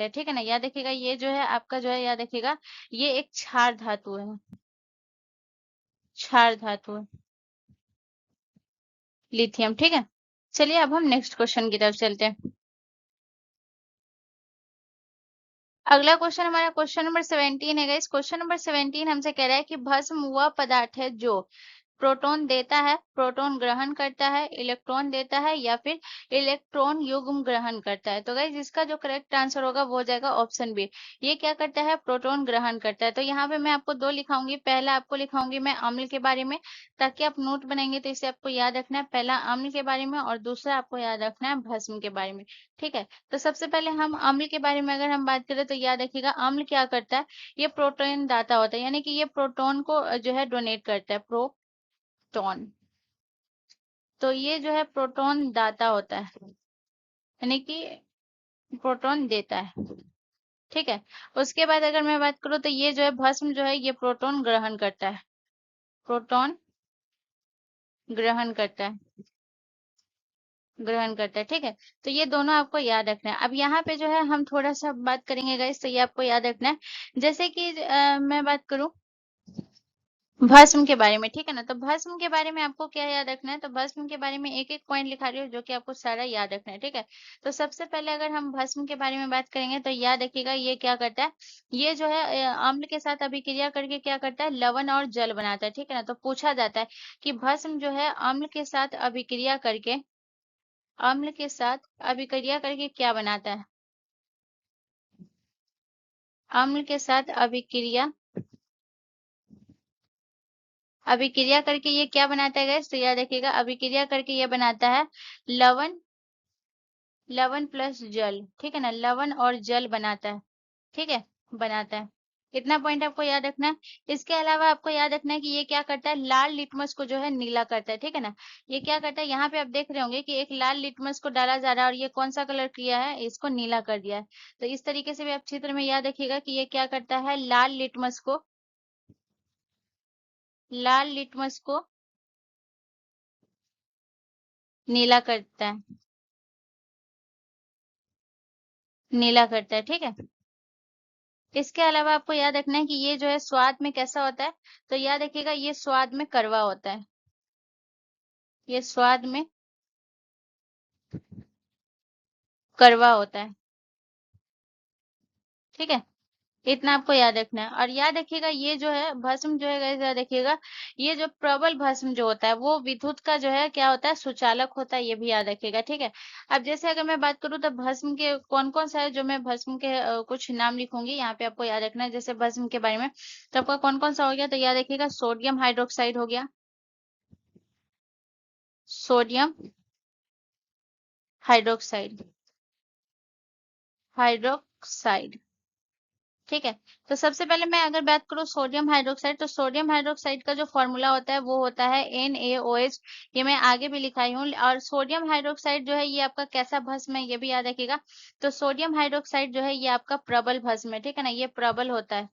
है, ठीक है ना। याद रखिएगा ये जो है आपका जो है, याद रखिएगा ये एक क्षार धातु है, क्षार धातु है लिथियम, ठीक है। चलिए अब हम नेक्स्ट क्वेश्चन की तरफ चलते हैं। अगला क्वेश्चन हमारा क्वेश्चन नंबर 17 है गाइस। क्वेश्चन नंबर 17 हमसे कह रहा है कि भस्म वह पदार्थ है जो प्रोटॉन देता है, प्रोटॉन ग्रहण करता है, इलेक्ट्रॉन देता है या फिर इलेक्ट्रॉन युग्म ग्रहण करता है। तो गाइस इसका जो करेक्ट आंसर होगा वो हो जाएगा ऑप्शन बी। ये क्या करता है, प्रोटॉन ग्रहण करता है। तो यहाँ पे मैं आपको दो लिखाऊंगी, पहला आपको लिखाऊंगी मैं अम्ल के बारे में, ताकि आप नोट बनाएंगे तो इसे आपको याद रखना है, पहला अम्ल के बारे में और दूसरा आपको याद रखना है भस्म के बारे में, ठीक है। तो सबसे पहले हम अम्ल के बारे में अगर हम बात करें तो याद रखिएगा अम्ल क्या करता है, ये प्रोटॉन दाता होता है, यानी कि ये प्रोटॉन को जो है डोनेट करता है, प्रोटॉन। तो ये जो है प्रोटॉन दाता होता है, यानी कि प्रोटॉन देता है, ठीक है। उसके बाद अगर मैं बात करूँ तो ये जो है भस्म जो है ये प्रोटॉन ग्रहण करता है, प्रोटॉन ग्रहण करता है, ग्रहण करता है, ठीक है। तो ये दोनों आपको याद रखना है। अब यहाँ पे जो है हम थोड़ा सा बात करेंगे गाइस, तो ये आपको याद रखना है। जैसे कि मैं बात करूँ भस्म के बारे में, ठीक है ना। तो भस्म के बारे में आपको क्या याद रखना है, तो भस्म के बारे में एक एक पॉइंट लिखा रही हूँ जो कि आपको सारा याद रखना है, ठीक है। तो सबसे पहले अगर हम भस्म के बारे में बात करेंगे तो याद रखिएगा ये क्या करता है, ये जो है अम्ल के साथ अभिक्रिया करके क्या करता है, लवण और जल बनाता है, ठीक है ना। तो पूछा जाता है कि भस्म जो है अम्ल के साथ अभिक्रिया करके, अम्ल के साथ अभिक्रिया करके क्या बनाता है, अम्ल के साथ अभिक्रिया, अभिक्रिया करके ये क्या बनाता है गैस, तो याद रखिएगा अभिक्रिया करके ये बनाता है लवण, लवण प्लस जल, ठीक है ना, लवण और जल बनाता है, ठीक है, बनाता है। इतना पॉइंट आपको याद रखना है। इसके अलावा आपको याद रखना है कि ये क्या करता है, लाल लिटमस को जो है नीला करता है, ठीक है ना। ये क्या करता है, यहाँ पे आप देख रहे होंगे कि एक लाल लिटमस को डाला जा रहा है और ये कौन सा कलर किया है, इसको नीला कर दिया है। तो इस तरीके से भी आप चित्र में याद रखिएगा कि ये क्या करता है, लाल लिटमस को, लाल लिटमस को नीला करता है, नीला करता है, ठीक है। इसके अलावा आपको याद रखना है कि ये जो है स्वाद में कैसा होता है, तो याद रखिएगा ये स्वाद में कड़वा होता है, ये स्वाद में कड़वा होता है, ठीक है। इतना आपको याद रखना है। और याद रखिएगा ये जो है भस्म जो है guys, याद रखिएगा ये जो प्रबल भस्म जो होता है वो विद्युत का जो है क्या होता है, सुचालक होता है, ये भी याद रखिएगा, ठीक है। अब जैसे अगर मैं बात करूँ तो भस्म के कौन कौन सा है, जो मैं भस्म के कुछ नाम लिखूंगी यहाँ पे आपको याद रखना है, जैसे भस्म के बारे में। तो आपका कौन कौन सा हो गया, तो याद रखिएगा सोडियम हाइड्रोक्साइड हो गया, सोडियम हाइड्रोक्साइड, हाइड्रोक्साइड, ठीक है। तो सबसे पहले मैं अगर बात करूँ सोडियम हाइड्रोक्साइड, तो सोडियम हाइड्रोक्साइड का जो फॉर्मूला होता है वो होता है NaOH। ये मैं आगे भी लिखाई हूँ। और सोडियम हाइड्रोक्साइड जो है ये आपका कैसा भस्म है, ये भी याद रखिएगा। तो सोडियम हाइड्रोक्साइड जो है ये आपका प्रबल भस्म है, ठीक है ना, ये प्रबल होता है,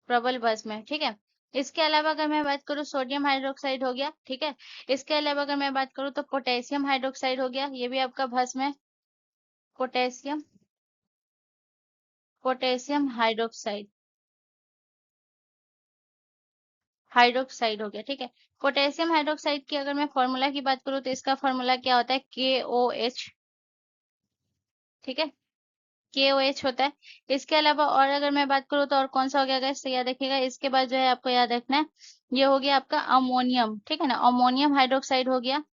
प्रबल भस्म है, ठीक है। इसके अलावा अगर मैं बात करूँ सोडियम हाइड्रोक्साइड हो गया, ठीक है। इसके अलावा अगर मैं बात करूँ तो पोटेशियम हाइड्रोक्साइड हो गया, ये भी आपका भस्म है, पोटेशियम, पोटेशियम हाइड्रोक्साइड, हाइड्रोक्साइड हो गया, ठीक है। पोटेशियम हाइड्रोक्साइड की अगर मैं फॉर्मूला की बात करूँ तो इसका फॉर्मूला क्या होता है, KOH, ठीक है, KOH होता है। इसके अलावा और अगर मैं बात करूँ तो और कौन सा हो गया गैस, तो याद रखिएगा इसके बाद जो है आपको याद रखना है, ये हो गया आपका अमोनियम, ठीक है ना, अमोनियम हाइड्रोक्साइड हो गया,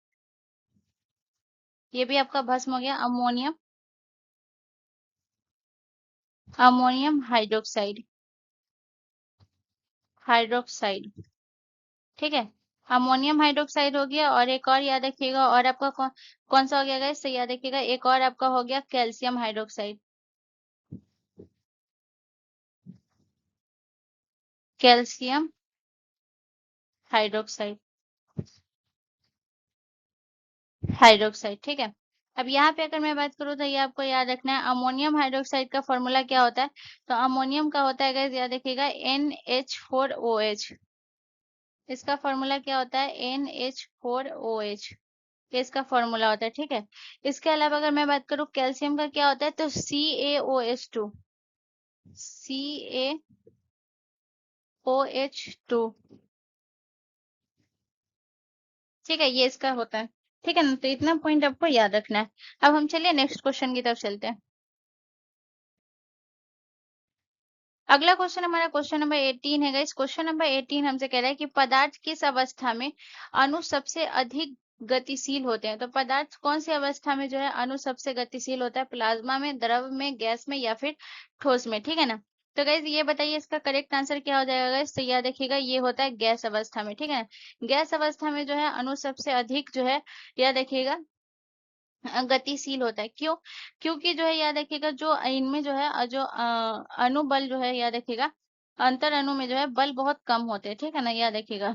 ये भी आपका भस्म हो गया, अमोनियम अमोनियम हाइड्रोक्साइड, हाइड्रोक्साइड, ठीक है। अमोनियम हाइड्रोक्साइड हो गया, और एक और याद रखिएगा, और आपका कौन सा हो गया गाइस, तो याद रखिएगा एक और आपका हो गया calcium hydroxide, calcium hydroxide, hydroxide, ठीक है। अब यहाँ पे अगर मैं बात करूँ तो ये आपको याद रखना है, अमोनियम हाइड्रोक्साइड का फॉर्मूला क्या होता है, तो अमोनियम का होता है गाइस, याद रखिएगा NH4OH। इसका फॉर्मूला क्या होता है, NH4OH, ये इसका फॉर्मूला होता है, ठीक है। इसके अलावा अगर मैं बात करूँ कैल्शियम का क्या होता है, तो CaOH2, CaOH2, ठीक है, ये इसका होता है, ठीक है ना। तो इतना पॉइंट आपको याद रखना है। अब हम चलिए नेक्स्ट क्वेश्चन की तरफ चलते हैं। अगला क्वेश्चन हमारा क्वेश्चन नंबर 18 है गाइस। क्वेश्चन नंबर 18 हमसे कह रहा है कि पदार्थ किस अवस्था में अणु सबसे अधिक गतिशील होते हैं। तो पदार्थ कौन सी अवस्था में जो है अणु सबसे गतिशील होता है, प्लाज्मा में, द्रव में, गैस में, या फिर ठोस में, ठीक है ना। तो गाइस ये बताइए इसका करेक्ट आंसर क्या हो जाएगा गाइस, तो याद रखिएगा ये होता है गैस अवस्था में, ठीक है ना। गैस अवस्था में जो है अणु सबसे अधिक जो है, याद रखिएगा, गतिशील होता है। क्यों? क्योंकि जो है याद रखिएगा जो इनमें जो है जो अणु बल जो है, याद रखिएगा अंतर अणु में जो है बल बहुत कम होते हैं, ठीक है ना, याद रखिएगा।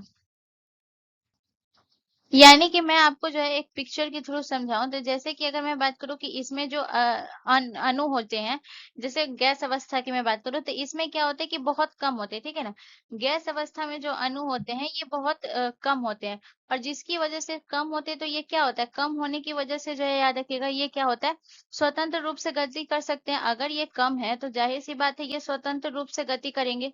यानी कि मैं आपको जो है एक पिक्चर के थ्रू समझाऊं, तो जैसे कि अगर मैं बात करूं कि इसमें जो अणु होते हैं, जैसे गैस अवस्था की मैं बात करूं, तो इसमें क्या होता है कि बहुत कम होते हैं, ठीक है ना। गैस अवस्था में जो अणु होते हैं ये बहुत कम होते हैं, और जिसकी वजह से कम होते हैं, तो ये क्या होता है, कम होने की वजह से जो है याद रखिएगा ये क्या होता है, स्वतंत्र रूप से गति कर सकते हैं। अगर ये कम है तो जाहिर सी बात है ये स्वतंत्र रूप से गति करेंगे,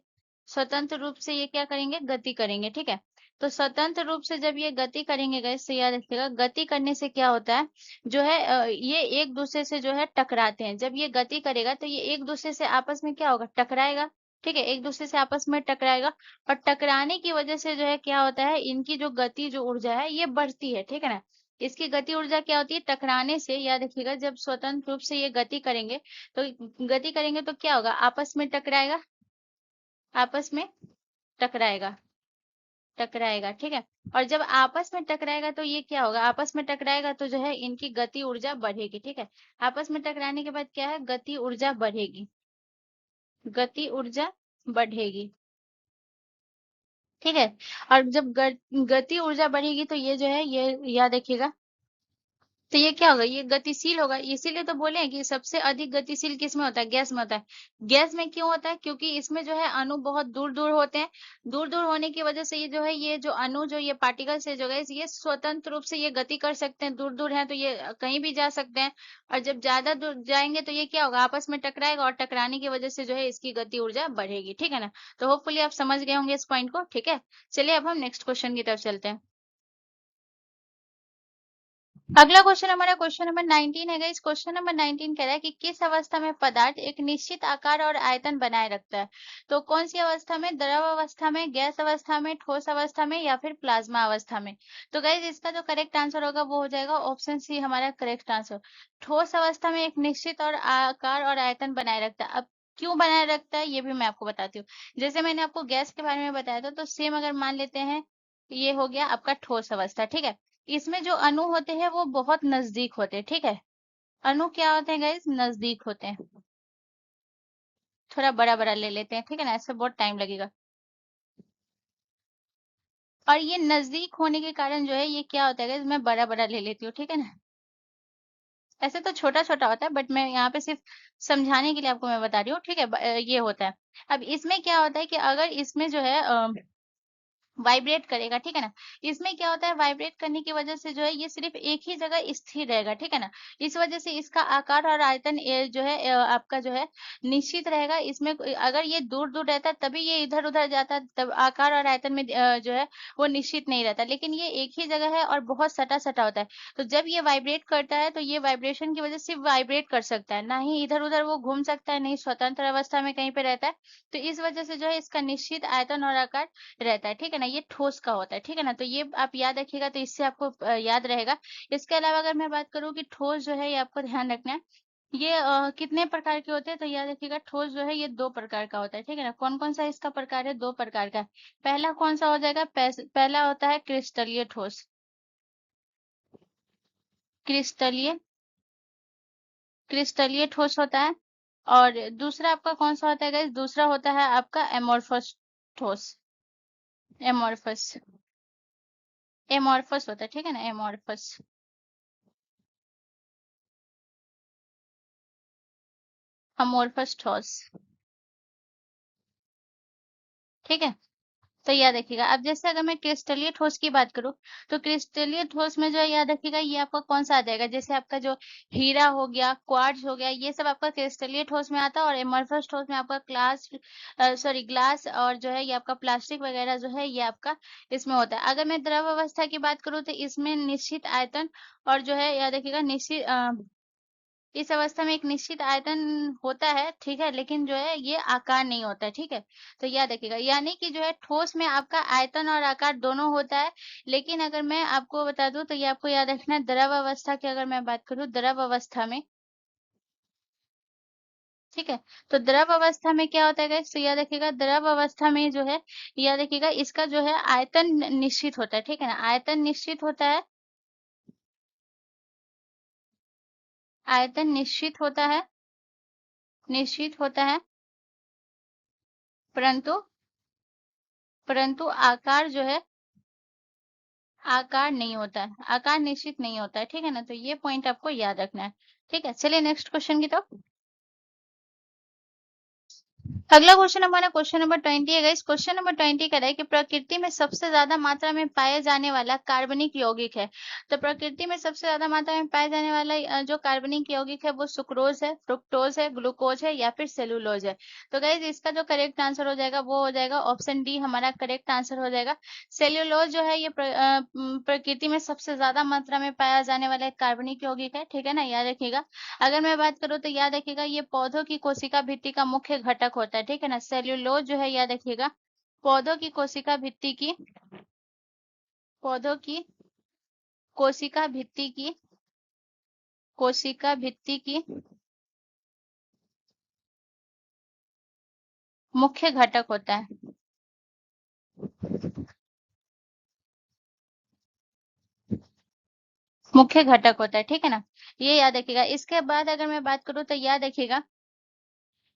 स्वतंत्र रूप से ये क्या करेंगे, गति करेंगे, ठीक है। तो स्वतंत्र रूप से जब ये गति करेंगे गाइस, तो याद रखिएगा गति करने से क्या होता है, जो है ये एक दूसरे से जो है टकराते हैं। जब ये गति करेगा तो ये एक दूसरे से आपस में क्या होगा, टकराएगा, ठीक है, एक दूसरे से आपस में टकराएगा, और टकराने की वजह से जो है क्या होता है, इनकी जो गति जो ऊर्जा है ये बढ़ती है, ठीक है ना। इसकी गति ऊर्जा क्या होती है, टकराने से, याद रखिएगा जब स्वतंत्र रूप से ये गति करेंगे, तो गति करेंगे तो क्या होगा, आपस में टकराएगा, आपस में टकराएगा, टकराएगा, ठीक है। और जब आपस में टकराएगा तो ये क्या होगा, आपस में टकराएगा तो जो है इनकी गति ऊर्जा बढ़ेगी, ठीक है। आपस में टकराने के बाद क्या है, गति ऊर्जा बढ़ेगी, गति ऊर्जा बढ़ेगी, ठीक है। और जब गति ऊर्जा बढ़ेगी तो ये जो है ये याद रखिएगा, तो ये क्या होगा, ये गतिशील होगा। इसीलिए तो बोले हैं कि सबसे अधिक गतिशील किस में होता है, गैस में होता है। गैस में क्यों होता है, क्योंकि इसमें जो है अणु बहुत दूर दूर होते हैं। दूर दूर होने की वजह से ये जो है ये जो अणु जो ये पार्टिकल्स है जो है ये स्वतंत्र रूप से ये गति कर सकते हैं, दूर दूर है तो ये कहीं भी जा सकते हैं। और जब ज्यादा दूर जाएंगे तो ये क्या होगा, आपस में टकराएगा, और टकराने की वजह से जो है इसकी गति ऊर्जा बढ़ेगी, ठीक है ना। तो होपफुली आप समझ गए होंगे इस पॉइंट को, ठीक है। चलिए अब हम नेक्स्ट क्वेश्चन की तरफ चलते हैं। अगला क्वेश्चन हमारा क्वेश्चन नंबर 19 है गाइस। क्वेश्चन नंबर 19 कह रहा है कि किस अवस्था में पदार्थ एक निश्चित आकार और आयतन बनाए रखता है। तो कौन सी अवस्था में, द्रव अवस्था में, गैस अवस्था में, ठोस अवस्था में, या फिर प्लाज्मा अवस्था में। तो गाइस इसका जो करेक्ट आंसर होगा वो हो जाएगा ऑप्शन सी हमारा करेक्ट आंसर। ठोस अवस्था में एक निश्चित और आकार और आयतन बनाए रखता है। अब क्यों बनाए रखता है ये भी मैं आपको बताती हूँ। जैसे मैंने आपको गैस के बारे में बताया था, तो सेम अगर मान लेते हैं, ये हो गया आपका ठोस अवस्था, ठीक है। इसमें जो अणु होते हैं वो बहुत नजदीक होते हैं, ठीक है। अणु क्या होते हैं गाइस, नजदीक होते हैं। थोड़ा बड़ा बड़ा ले लेते हैं, ठीक है ना, ऐसे बहुत टाइम लगेगा। और ये नजदीक होने के कारण जो है ये क्या होता है गाइस, मैं बड़ा बड़ा ले लेती हूँ, ठीक है ना। ऐसे तो छोटा छोटा होता है, बट मैं यहाँ पे सिर्फ समझाने के लिए आपको मैं बता रही हूँ, ठीक है। ये होता है। अब इसमें क्या होता है कि अगर इसमें जो है वाइब्रेट करेगा, ठीक है ना। इसमें क्या होता है, वाइब्रेट करने की वजह से जो है ये सिर्फ एक ही जगह स्थिर रहेगा, ठीक है ना। इस वजह से इसका आकार और आयतन जो है आपका जो है निश्चित रहेगा। इसमें अगर ये दूर दूर रहता तभी ये इधर उधर जाता, तब आकार और आयतन में जो है वो निश्चित नहीं रहता। लेकिन ये एक ही जगह है और बहुत सटा सटा होता है। तो जब ये वाइब्रेट करता है तो ये वाइब्रेशन की वजह से वाइब्रेट कर सकता है, ना ही इधर उधर वो घूम सकता है, नहीं स्वतंत्र अवस्था में कहीं पे रहता है। तो इस वजह से जो है इसका निश्चित आयतन और आकार रहता है, ठीक है ना। ये ठोस का होता है, ठीक है ना। तो ये आप याद रखिएगा, तो इससे आपको याद रहेगा। इसके अलावा अगर मैं बात करूँ कि ठोस जो है ये आपको ध्यान रखना है, ये कितने प्रकार के होते हैं? तो याद रखिएगा ठोस जो है ये 2 प्रकार का होता है, ठीक है ना? कौन-कौन सा इसका प्रकार है? 2 प्रकार का है। पहला कौन सा हो जाएगा? पहला होता है क्रिस्टलीय ठोस। क्रिस्टलीय क्रिस्टलीय ठोस होता है। और दूसरा आपका कौन सा होता है गाइस? दूसरा होता है आपका एमोर्फस ठोस। एमोर्फस एमोर्फस होता है, ठीक है ना? एमोर्फस अमोर्फस ठोस, ठीक है? तो याद रखिएगा। अब जैसे अगर मैं क्रिस्टलीय ठोस की बात करूं, तो क्रिस्टलीय ठोस में जो है याद रखिएगा ये आपका कौन सा आ जाएगा? जैसे आपका जो हीरा हो गया, क्वार्ट्ज हो गया, ये सब आपका क्रिस्टलीय ठोस में आता है। और एमरफस ठोस में आपका ग्लास और जो है ये आपका प्लास्टिक वगैरह जो है ये आपका इसमें होता है। अगर मैं द्रव अवस्था की बात करूँ तो इसमें निश्चित आयतन और जो है याद रखिएगा इस अवस्था में एक निश्चित आयतन होता है, ठीक है? लेकिन जो है ये आकार नहीं होता है, ठीक है? तो याद रखिएगा। यानी कि जो है ठोस में आपका आयतन और आकार दोनों होता है। लेकिन अगर मैं आपको बता दूं तो ये आपको याद रखना है, द्रव अवस्था की अगर मैं बात करूं, द्रव अवस्था में, ठीक है? तो द्रव अवस्था में क्या होता है गाइस? तो याद रखिएगा द्रव अवस्था में जो है याद रखिएगा इसका जो है आयतन निश्चित होता है, ठीक है ना? आयतन निश्चित होता है। आयतन निश्चित होता है, परंतु परंतु आकार जो है आकार नहीं होता है, आकार निश्चित नहीं होता है, ठीक है ना? तो ये पॉइंट आपको याद रखना है, ठीक है? चलिए नेक्स्ट क्वेश्चन की तरफ। अगला क्वेश्चन हमारा क्वेश्चन नंबर 20 है गाइस। क्वेश्चन नंबर 20 कह रहा है कि प्रकृति में सबसे ज्यादा मात्रा में पाया जाने वाला कार्बनिक यौगिक है। तो प्रकृति में सबसे ज्यादा मात्रा में पाया जाने वाला जो कार्बनिक यौगिक है वो सुक्रोज है, फ्रुक्टोज है, ग्लूकोज है या फिर सेलुलोज है। तो गाइस इसका जो करेक्ट आंसर हो जाएगा वो हो जाएगा ऑप्शन डी हमारा करेक्ट आंसर हो जाएगा। सेल्यूलोज जो है ये प्रकृति में सबसे ज्यादा मात्रा में पाया जाने वाला एक कार्बनिक यौगिक है, ठीक है ना? याद रखिएगा। अगर मैं बात करूँ तो याद रखिएगा ये पौधों की कोशिका भित्ति का मुख्य घटक होता है, ठीक है ना? सेल्यूलोज जो है याद रखिएगा पौधों की कोशिका भित्ति की पौधों की कोशिका भित्ति की कोशिका भित्ति की मुख्य घटक होता है। मुख्य घटक होता है, ठीक है ना? ये याद रखिएगा। इसके बाद अगर मैं बात करूँ तो याद रखिएगा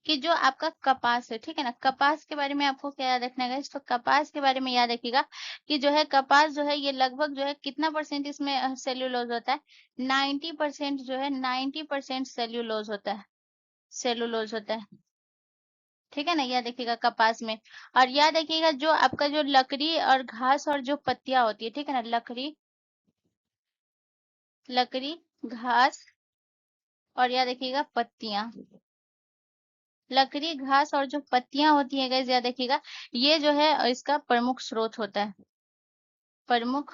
कि जो आपका कपास है, ठीक है ना? कपास के बारे में आपको क्या याद रखना है गाइस? तो कपास के बारे में याद रखिएगा कि जो है कपास जो है ये लगभग जो है कितना परसेंट इसमें सेल्यूलोज होता है? 90% जो है 90% सेल्यूलोज होता है। सेलुलोज होता है, ठीक है ना? याद रखिएगा कपास में। और याद रखिएगा जो आपका जो लकड़ी और घास और जो पत्तियां होती है, ठीक है ना? लकड़ी घास और याद रखिएगा पत्तियां। लकड़ी घास और जो पत्तियां होती है गाइस याद रखिएगा ये जो है इसका प्रमुख स्रोत होता है। प्रमुख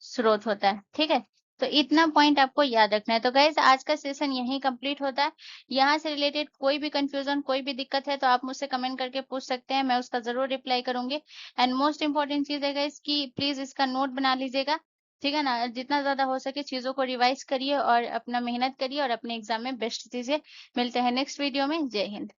स्रोत होता है, ठीक है? तो इतना पॉइंट आपको याद रखना है। तो गाइज आज का सेशन यहीं कंप्लीट होता है। यहाँ से रिलेटेड कोई भी कंफ्यूजन कोई भी दिक्कत है तो आप मुझसे कमेंट करके पूछ सकते हैं, मैं उसका जरूर रिप्लाई करूंगी। एंड मोस्ट इंपॉर्टेंट चीज है गाइज कि प्लीज इसका नोट बना लीजिएगा, ठीक है ना? जितना ज्यादा हो सके चीजों को रिवाइज करिए और अपना मेहनत करिए और अपने एग्जाम में बेस्ट दीजिए। मिलते हैं नेक्स्ट वीडियो में। जय हिंद।